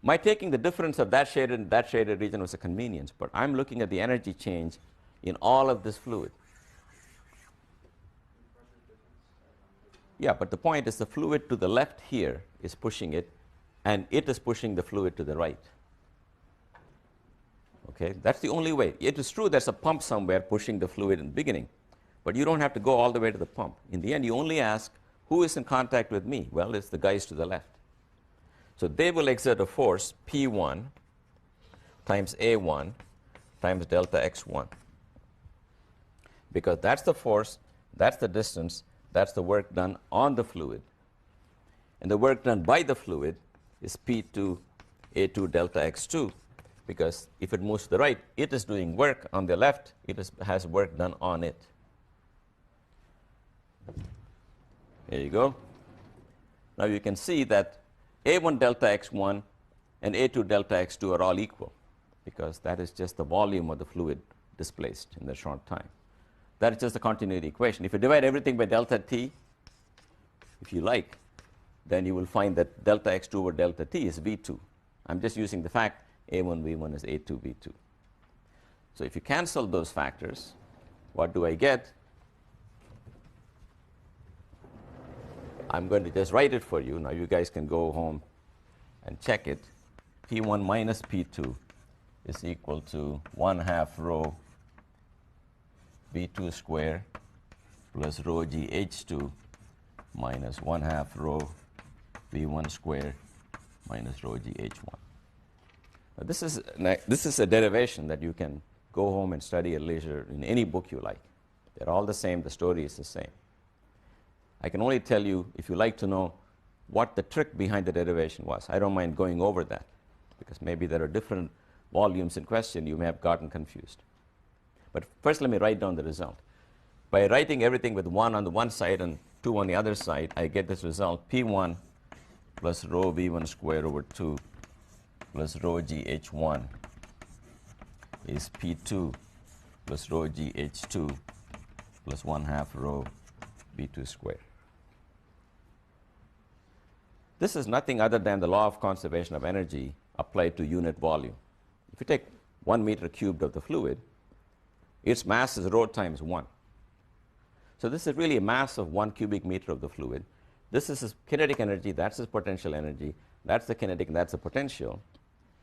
My taking the difference of that shaded and that shaded region was a convenience, but I'm looking at the energy change in all of this fluid. Yeah, but the point is the fluid to the left here is pushing it, and it is pushing the fluid to the right. Okay, that's the only way. It is true there's a pump somewhere pushing the fluid in the beginning, but you don't have to go all the way to the pump. In the end, you only ask, who is in contact with me? Well, it's the guys to the left. So they will exert a force, P1 times A1 times delta x1. Because that's the force, that's the distance, that's the work done on the fluid. And the work done by the fluid is P2 A2 delta x2, because if it moves to the right, it is doing work. On the left, it has work done on it. There you go. Now you can see that A1 delta x1 and A2 delta x2 are all equal, because that is just the volume of the fluid displaced in the short time. That is just the continuity equation. If you divide everything by delta t, if you like, then you will find that delta x2 over delta t is v2. I'm just using the fact a1 v1 is a2 v2. So if you cancel those factors, what do I get? I'm going to just write it for you. Now you guys can go home and check it. P1 minus P2 is equal to 1/2 rho V2 square plus rho g H2 minus 1/2 rho V1 square minus rho g H1. Now this is a derivation that you can go home and study at leisure in any book you like. They're all the same. The story is the same. I can only tell you, if you like to know what the trick behind the derivation was. I don't mind going over that, because maybe there are different volumes in question. You may have gotten confused. But first, let me write down the result. By writing everything with 1 on the one side and 2 on the other side, I get this result, P1 plus rho V1 squared over 2 plus rho g H1 is P2 plus rho g H2 plus 1/2 rho V2 squared. This is nothing other than the law of conservation of energy applied to unit volume. If you take 1 meter cubed of the fluid, its mass is rho times 1. So this is really a mass of 1 cubic meter of the fluid. This is its kinetic energy, that's its potential energy, that's the kinetic, and that's the potential.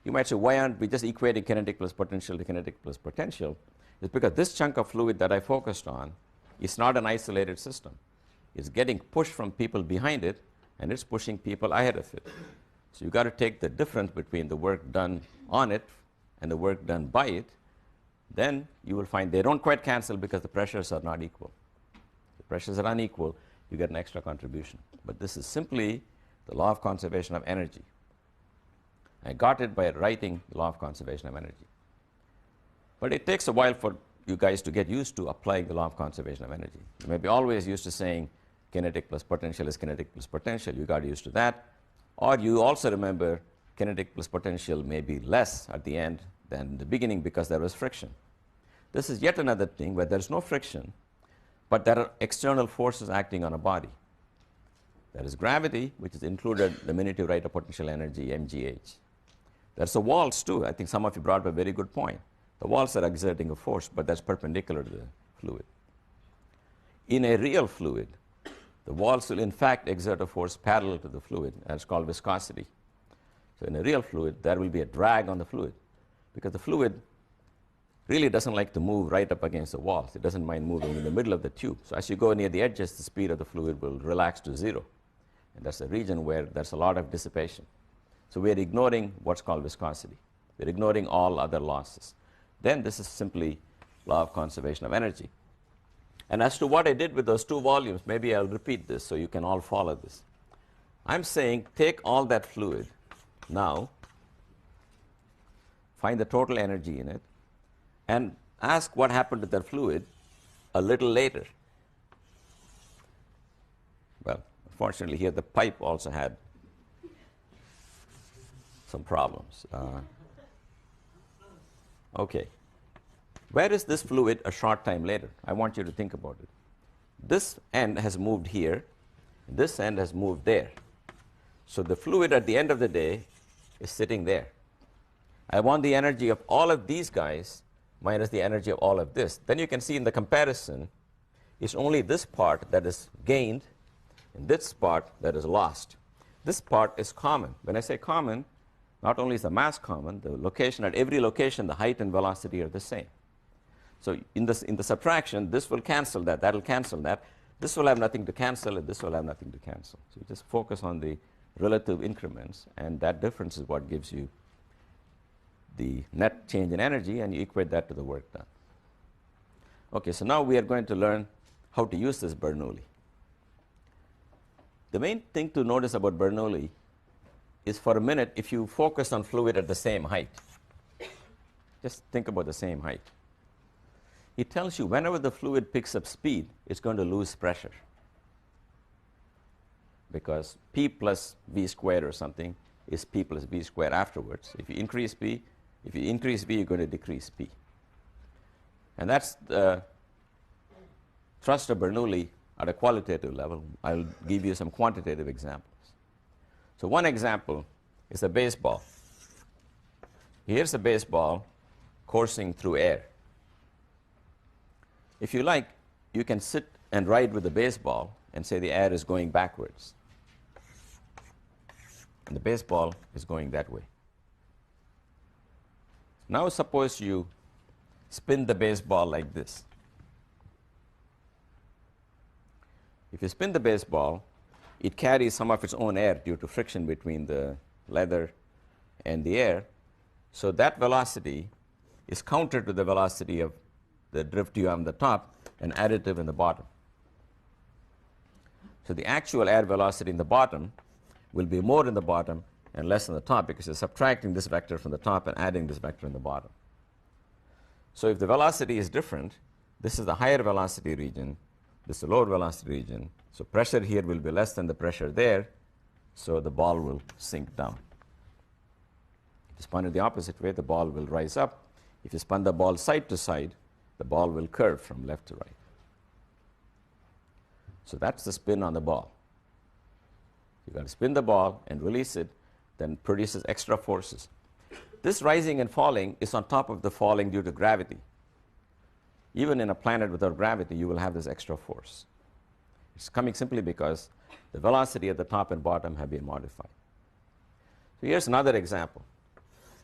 You might say, why aren't we just equating kinetic plus potential to kinetic plus potential? It's because this chunk of fluid that I focused on is not an isolated system. It's getting pushed from people behind it, and it's pushing people ahead of it. So you've got to take the difference between the work done on it and the work done by it. Then you will find they don't quite cancel because the pressures are not equal. If the pressures are unequal, you get an extra contribution. But this is simply the law of conservation of energy. I got it by writing the law of conservation of energy. But it takes a while for you guys to get used to applying the law of conservation of energy. You may be always used to saying kinetic plus potential is kinetic plus potential. You got used to that. Or you also remember kinetic plus potential may be less at the end than in the beginning because there was friction. This is yet another thing where there's no friction, but there are external forces acting on a body. There is gravity, which is included the minute you write a potential energy, mgh. There's a walls too. I think some of you brought up a very good point. The walls are exerting a force, but that's perpendicular to the fluid. In a real fluid, the walls will in fact exert a force parallel to the fluid, and it's called viscosity. So in a real fluid, there will be a drag on the fluid, because the fluid really doesn't like to move right up against the walls. It doesn't mind moving in the middle of the tube. So as you go near the edges, the speed of the fluid will relax to 0. And that's a region where there's a lot of dissipation. So we're ignoring what's called viscosity. We're ignoring all other losses. Then this is simply law of conservation of energy. And as to what I did with those 2 volumes, maybe I'll repeat this so you can all follow this. I'm saying take all that fluid now, find the total energy in it, and ask what happened to that fluid a little later. Well, unfortunately here the pipe also had some problems. Okay. Where is this fluid a short time later? I want you to think about it. This end has moved here. This end has moved there. So the fluid at the end of the day is sitting there. I want the energy of all of these guys minus the energy of all of this. Then you can see in the comparison, it's only this part that is gained and this part that is lost. This part is common. When I say common, not only is the mass common, the location, at every location, the height and velocity are the same. So in the subtraction, this will cancel that, that will cancel that. This will have nothing to cancel, and this will have nothing to cancel. So you just focus on the relative increments, and that difference is what gives you the net change in energy, and you equate that to the work done. Okay, so now we are going to learn how to use this Bernoulli. The main thing to notice about Bernoulli is, for a minute, if you focus on fluid at the same height, just think about the same height. It tells you whenever the fluid picks up speed, it's going to lose pressure, because P plus V squared or something is P plus V squared afterwards. If you increase V, you're going to decrease P. And that's the thrust of Bernoulli at a qualitative level. I'll give you some quantitative examples. So one example is a baseball. Here's a baseball coursing through air. If you like, you can sit and ride with the baseball and say the air is going backwards. And the baseball is going that way. Now suppose you spin the baseball like this. If you spin the baseball, it carries some of its own air due to friction between the leather and the air. So that velocity is counter to the velocity of the drift you have on the top and additive in the bottom. So the actual air velocity in the bottom will be more in the bottom and less in the top because you're subtracting this vector from the top and adding this vector in the bottom. So if the velocity is different, this is the higher velocity region, this is the lower velocity region. So pressure here will be less than the pressure there, so the ball will sink down. If you spun it the opposite way, the ball will rise up. If you spun the ball side to side, the ball will curve from left to right. So that's the spin on the ball. You've got to spin the ball and release it, then produces extra forces. This rising and falling is on top of the falling due to gravity. Even in a planet without gravity, you will have this extra force. It's coming simply because the velocity at the top and bottom have been modified. So here's another example.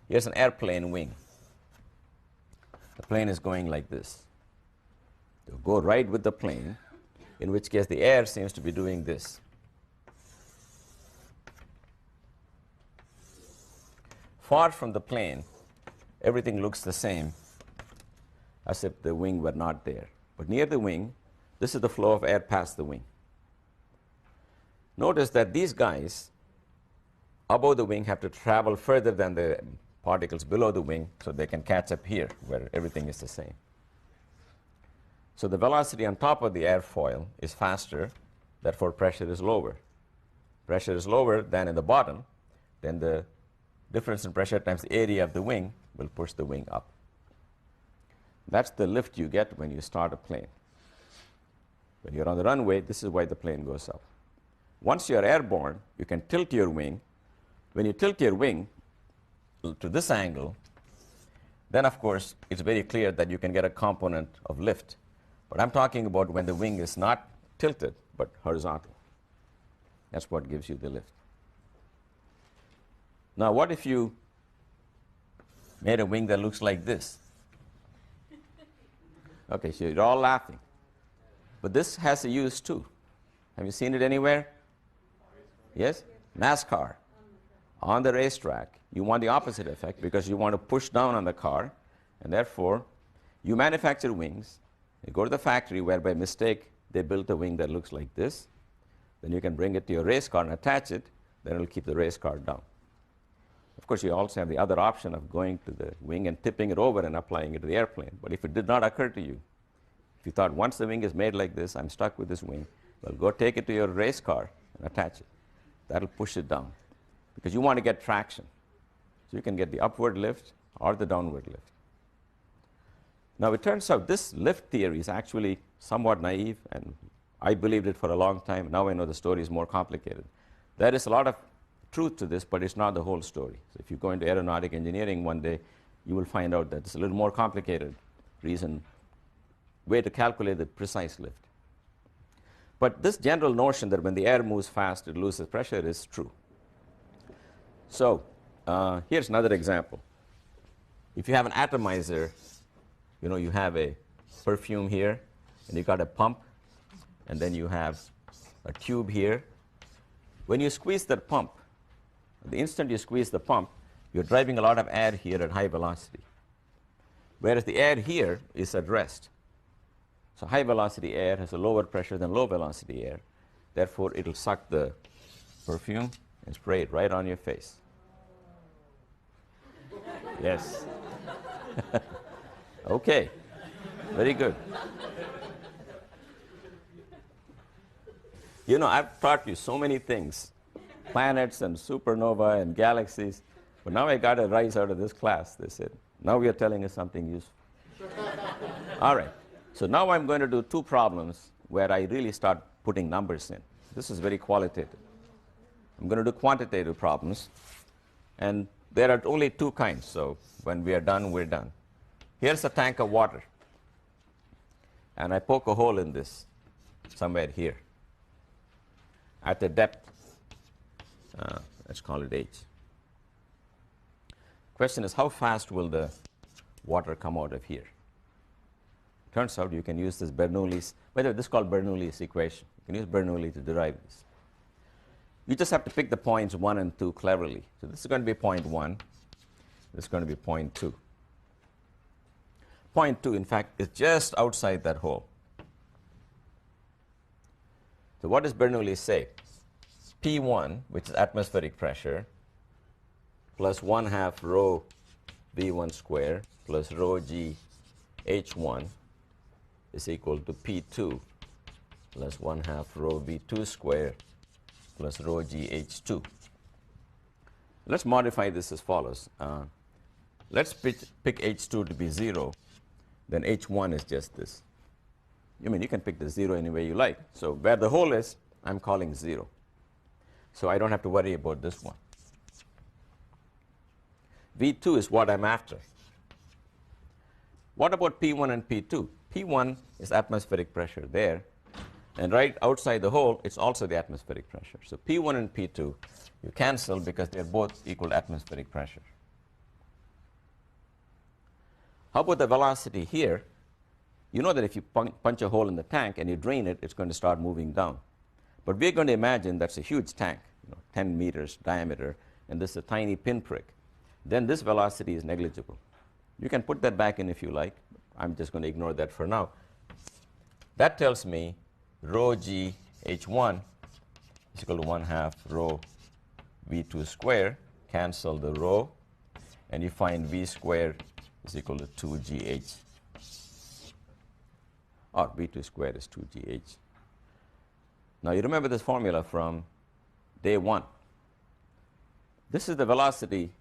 Here's an airplane wing. The plane is going like this. You go right with the plane, in which case the air seems to be doing this. Far from the plane, everything looks the same as if the wing were not there. But near the wing, this is the flow of air past the wing. Notice that these guys above the wing have to travel further than the particles below the wing so they can catch up here where everything is the same. So the velocity on top of the airfoil is faster, therefore pressure is lower. Pressure is lower than in the bottom, then the difference in pressure times the area of the wing will push the wing up. That's the lift you get when you start a plane. When you're on the runway, this is why the plane goes up. Once you're airborne, you can tilt your wing. When you tilt your wing to this angle, then of course it's very clear that you can get a component of lift. But I'm talking about when the wing is not tilted but horizontal. That's what gives you the lift. Now what if you made a wing that looks like this? Okay, so you're all laughing. But this has a use too. Have you seen it anywhere? Yes? NASCAR. On the racetrack, you want the opposite effect because you want to push down on the car, and therefore you manufacture wings. You go to the factory where by mistake they built a wing that looks like this. Then you can bring it to your race car and attach it. Then it will keep the race car down. Of course, you also have the other option of going to the wing and tipping it over and applying it to the airplane. But if it did not occur to you, if you thought once the wing is made like this, I'm stuck with this wing, well, go take it to your race car and attach it. That'll push it down because you want to get traction. So you can get the upward lift or the downward lift. Now, it turns out this lift theory is actually somewhat naive, and I believed it for a long time. Now I know the story is more complicated. There is a lot of truth to this, but it's not the whole story. So if you go into aeronautic engineering one day, you will find out that it's a little more complicated way to calculate the precise lift. But this general notion that when the air moves fast, it loses pressure is true. So here's another example. If you have an atomizer, you have a perfume here, and you got a pump, and then you have a tube here. When you squeeze that pump, the instant you squeeze the pump, you're driving a lot of air here at high velocity, whereas the air here is at rest. So high velocity air has a lower pressure than low velocity air. Therefore, it'll suck the perfume and spray it right on your face. Yes. Okay. Very good. I've taught you so many things, planets and supernova and galaxies, but now I got a rise out of this class. They said, now we are telling you something useful. All right. So now I'm going to do two problems where I really start putting numbers in. This is very qualitative. I'm going to do quantitative problems, and there are only two kinds, so when we are done, we're done. Here's a tank of water, and I poke a hole in this somewhere here at the depth, let's call it h. Question is, how fast will the water come out of here. Turns out you can use this Bernoulli's, by the way, this is called Bernoulli's equation. You can use Bernoulli to derive this. You just have to pick the points 1 and 2 cleverly. So this is going to be point 1. This is going to be point 2. Point 2, in fact, is just outside that hole. So what does Bernoulli say? P1, which is atmospheric pressure, plus 1/2 rho V1 square plus rho G H1 is equal to P2 plus 1/2 rho V2 square plus rho G H2. Let's modify this as follows. Let's pick H2 to be 0. Then H1 is just this. You can pick the 0 any way you like. So where the hole is, I'm calling 0. So I don't have to worry about this one. V2 is what I'm after. What about P1 and P2? P1 is atmospheric pressure there. And right outside the hole, it's also the atmospheric pressure. So P1 and P2, you cancel because they're both equal to atmospheric pressure. How about the velocity here? You know that if you punch a hole in the tank and you drain it, it's going to start moving down. But we're going to imagine that's a huge tank, 10 meters diameter, and this is a tiny pinprick. Then this velocity is negligible. You can put that back in if you like. I'm just going to ignore that for now. That tells me rho G H1 is equal to 1/2 rho V2 square. Cancel the rho, and you find V square is equal to 2GH. Or V2 squared is 2GH. Now you remember this formula from day 1. This is the velocity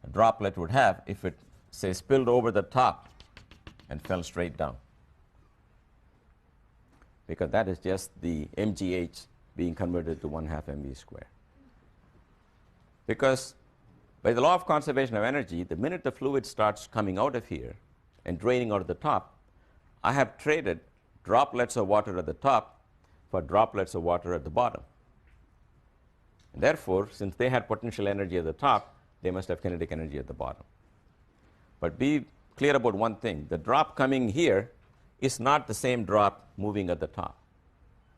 a droplet would have if it, say, spilled over the top and fell straight down. Because that is just the mgh being converted to 1/2 mv squared. Because by the law of conservation of energy, the minute the fluid starts coming out of here and draining out of the top, I have traded droplets of water at the top for droplets of water at the bottom. And therefore, since they had potential energy at the top, they must have kinetic energy at the bottom. But be clear about one thing. The drop coming here is not the same drop moving at the top.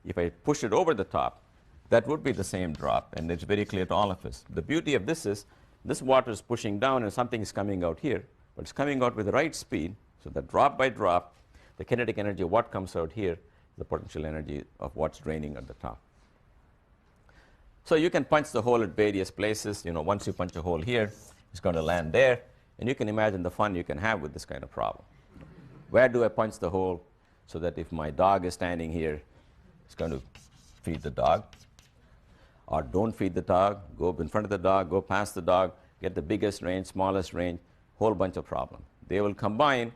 If I push it over the top, that would be the same drop, and it's very clear to all of us. The beauty of this is this water is pushing down and something is coming out here, but it's coming out with the right speed, so that drop by drop, the kinetic energy of what comes out here, the potential energy of what's draining at the top. So you can punch the hole at various places. Once you punch a hole here, it's going to land there, and you can imagine the fun you can have with this kind of problem. Where do I punch the hole so that if my dog is standing here, it's going to feed the dog? Or don't feed the dog, go in front of the dog, go past the dog, get the biggest range, smallest range, whole bunch of problems. They will combine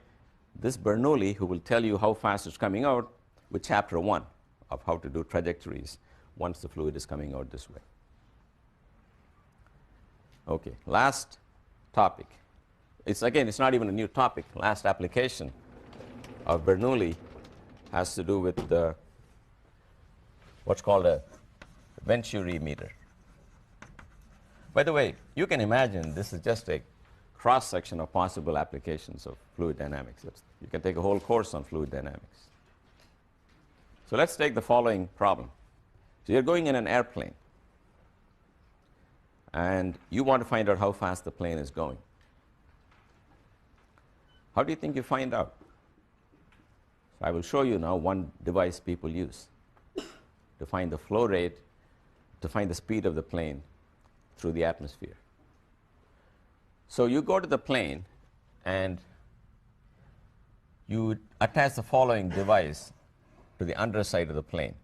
this Bernoulli, who will tell you how fast it's coming out, with chapter 1 of how to do trajectories once the fluid is coming out this way. Okay, last topic. It's not even a new topic. Last application of Bernoulli has to do with what's called a Venturi meter. By the way, you can imagine this is just a cross-section of possible applications of fluid dynamics. You can take a whole course on fluid dynamics. So let's take the following problem. So you're going in an airplane, and you want to find out how fast the plane is going. How do you think you find out? So I will show you now one device people use to find the flow rate, to find the speed of the plane through the atmosphere. So you go to the plane and you attach the following device to the underside of the plane.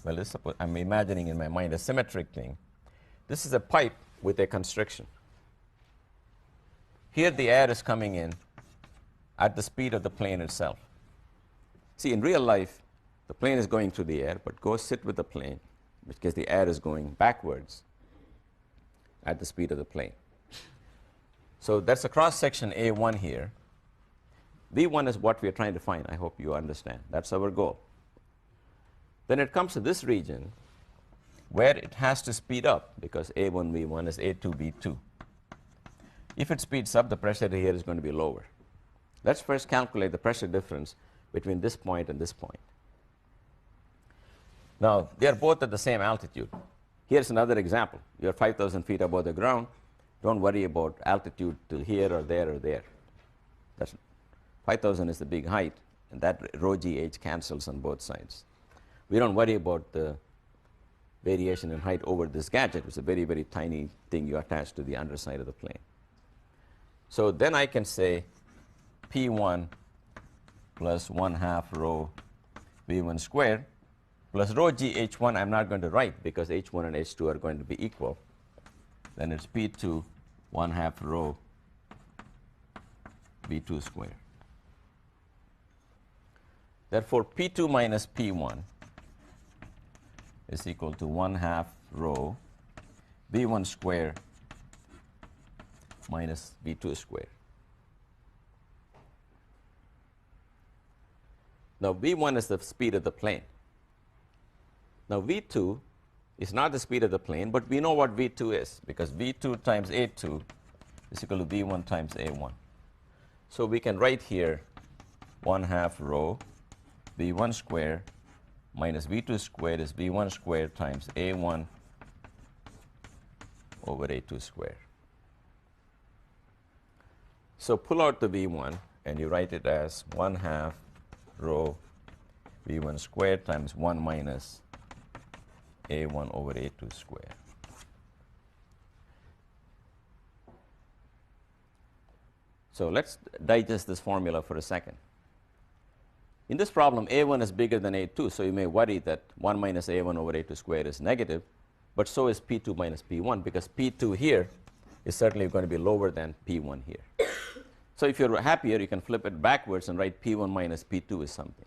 Well, I'm imagining in my mind a symmetric thing. This is a pipe with a constriction. Here the air is coming in at the speed of the plane itself. See, in real life, the plane is going through the air, but go sit with the plane, in which case the air is going backwards at the speed of the plane. So that's a cross-section A1 here. V1 is what we are trying to find. I hope you understand. That's our goal. Then it comes to this region where it has to speed up because A1, V1 is A2, V2. If it speeds up, the pressure here is going to be lower. Let's first calculate the pressure difference between this point and this point. Now, they are both at the same altitude. Here's another example. You're 5,000 feet above the ground. Don't worry about altitude to here or there or there. That's 5,000 is the big height, and that rho gh cancels on both sides. We don't worry about the variation in height over this gadget. It's a very, very tiny thing you attach to the underside of the plane. So then I can say P1 plus 1/2 rho V1 squared plus rho g h1 I'm not going to write because h1 and h2 are going to be equal. Then it's P2 1/2 rho V2 squared. Therefore, P2 minus P1 is equal to 1/2 rho V1 squared minus V2 squared. Now, V1 is the speed of the plane. Now, V2 is not the speed of the plane, but we know what V2 is because V2 times A2 is equal to V1 times A1. So we can write here 1/2 rho V1 squared minus V2 squared is V1 squared times A1 over A2 squared. So pull out the V1 and you write it as 1/2 rho V1 squared times 1 minus A1 over A2 squared. So let's digest this formula for a second. In this problem, A1 is bigger than A2, so you may worry that 1 minus A1 over A2 squared is negative, but so is P2 minus P1 because P2 here is certainly going to be lower than P1 here. So if you're happier, you can flip it backwards and write P1 minus P2 is something.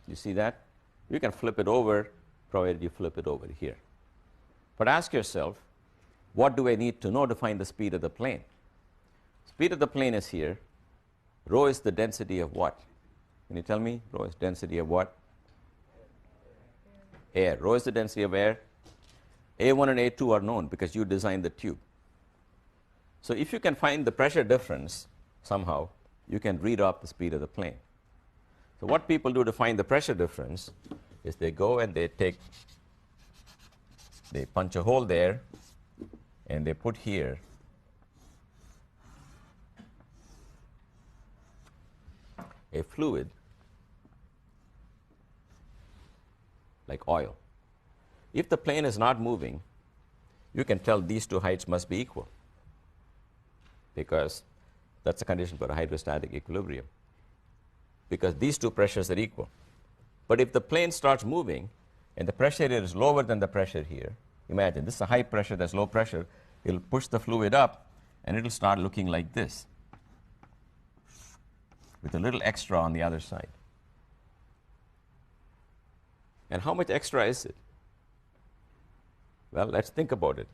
You see that? You can flip it over, provided you flip it over here. But ask yourself, what do I need to know to find the speed of the plane? Speed of the plane is here. Rho is the density of what? Can you tell me? Rho is density of what? Air. Rho is the density of air. A1 and A2 are known because you designed the tube. So if you can find the pressure difference somehow, you can read off the speed of the plane. So what people do to find the pressure difference is they go and they punch a hole there and they put here a fluid like oil. If the plane is not moving, you can tell these two heights must be equal because that's a condition for a hydrostatic equilibrium, because these two pressures are equal. But if the plane starts moving and the pressure here is lower than the pressure here, imagine this is a high pressure, that's low pressure, it'll push the fluid up and it'll start looking like this with a little extra on the other side. And how much extra is it? Well, let's think about it.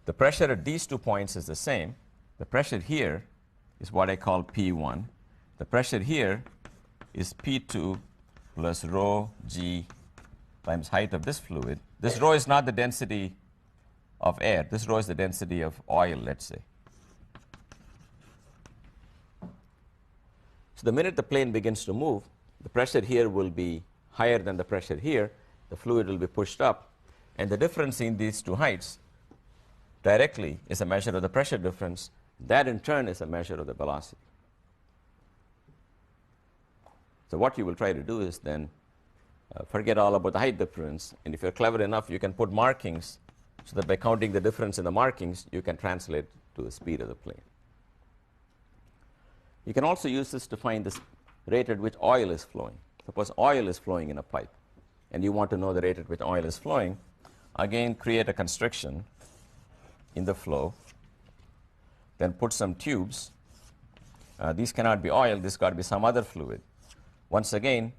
The pressure at these 2 points is the same. The pressure here is what I call P1. The pressure here is P2 plus rho g times height of this fluid. This rho is not the density of air. This rho is the density of oil, let's say. So the minute the plane begins to move, the pressure here will be higher than the pressure here. The fluid will be pushed up. And the difference in these two heights directly is a measure of the pressure difference. That in turn is a measure of the velocity. So what you will try to do is then forget all about the height difference. And if you're clever enough, you can put markings so that by counting the difference in the markings, you can translate to the speed of the plane. You can also use this to find the rate at which oil is flowing. Suppose oil is flowing in a pipe, and you want to know the rate at which oil is flowing. Again, create a constriction in the flow. Then put some tubes. These cannot be oil. This got to be some other fluid. Once again,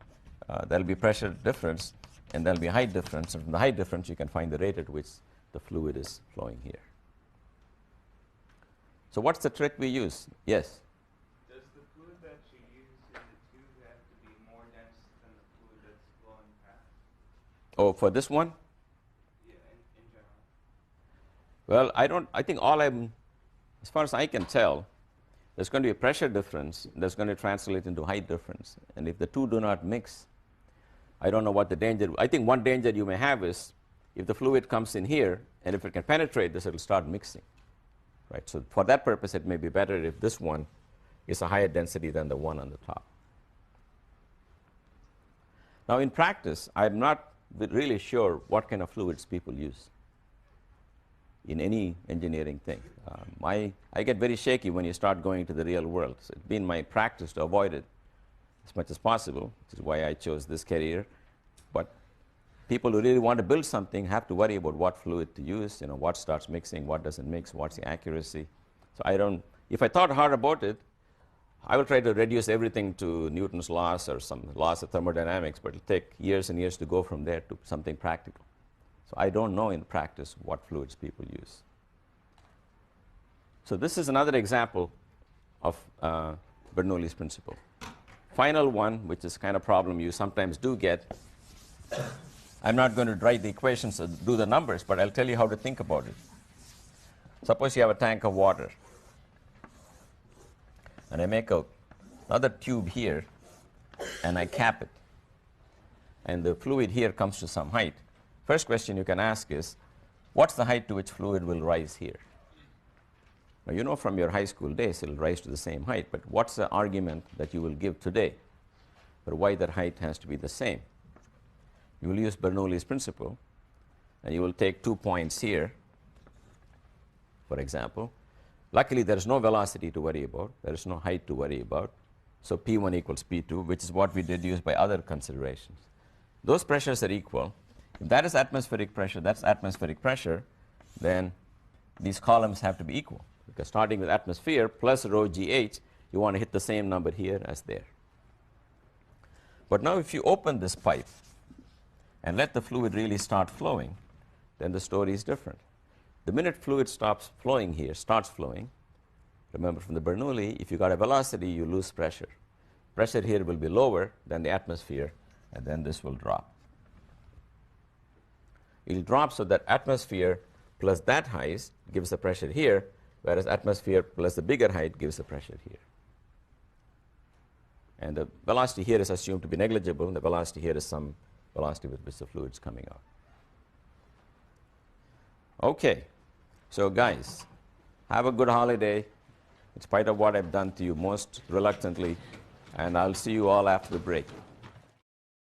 there will be pressure difference, and there will be height difference. And from the height difference, you can find the rate at which the fluid is flowing here. So what's the trick we use? Yes? Does the fluid that you use in the tube have to be more dense than the fluid that's flowing past? Oh, for this one? Yeah, in general. Well, I think all I'm as far as I can tell, there's going to be a pressure difference that's going to translate into height difference. And if the two do not mix, I don't know what the danger. I think one danger you may have is if the fluid comes in here, and if it can penetrate this, it'll start mixing. Right? So for that purpose, it may be better if this one is a higher density than the one on the top. Now, in practice, I'm not really sure what kind of fluids people use in any engineering thing. I get very shaky when you start going to the real world. So it's been my practice to avoid it as much as possible, which is why I chose this career. But people who really want to build something have to worry about what fluid to use, you know, what starts mixing, what doesn't mix, what's the accuracy. So I don't, if I thought hard about it, I will try to reduce everything to Newton's laws or some laws of thermodynamics, but it'll take years and years to go from there to something practical. So I don't know in practice what fluids people use. So this is another example of Bernoulli's principle. Final one, which is kind of problem you sometimes do get. I'm not going to write the equations or do the numbers, but I'll tell you how to think about it. Suppose you have a tank of water, and I make another tube here, and I cap it. And the fluid here comes to some height. First question you can ask is, what's the height to which fluid will rise here? Now, you know from your high school days it will rise to the same height, but what's the argument that you will give today for why that height has to be the same? You will use Bernoulli's principle, and you will take 2 points here, for example. Luckily, there is no velocity to worry about. There is no height to worry about. So P1 equals P2, which is what we deduced by other considerations. Those pressures are equal. If that is atmospheric pressure, that's atmospheric pressure, then these columns have to be equal. Because starting with atmosphere plus rho GH, you want to hit the same number here as there. But now if you open this pipe and let the fluid really start flowing, then the story is different. The minute fluid stops flowing here, starts flowing, remember from the Bernoulli, if you got a velocity, you lose pressure. Pressure here will be lower than the atmosphere, and then this will drop. It will drop so that atmosphere plus that height gives the pressure here, whereas atmosphere plus the bigger height gives the pressure here. And the velocity here is assumed to be negligible, and the velocity here is some velocity with which the fluid is coming out. Okay, so guys, have a good holiday, in spite of what I've done to you most reluctantly, and I'll see you all after the break.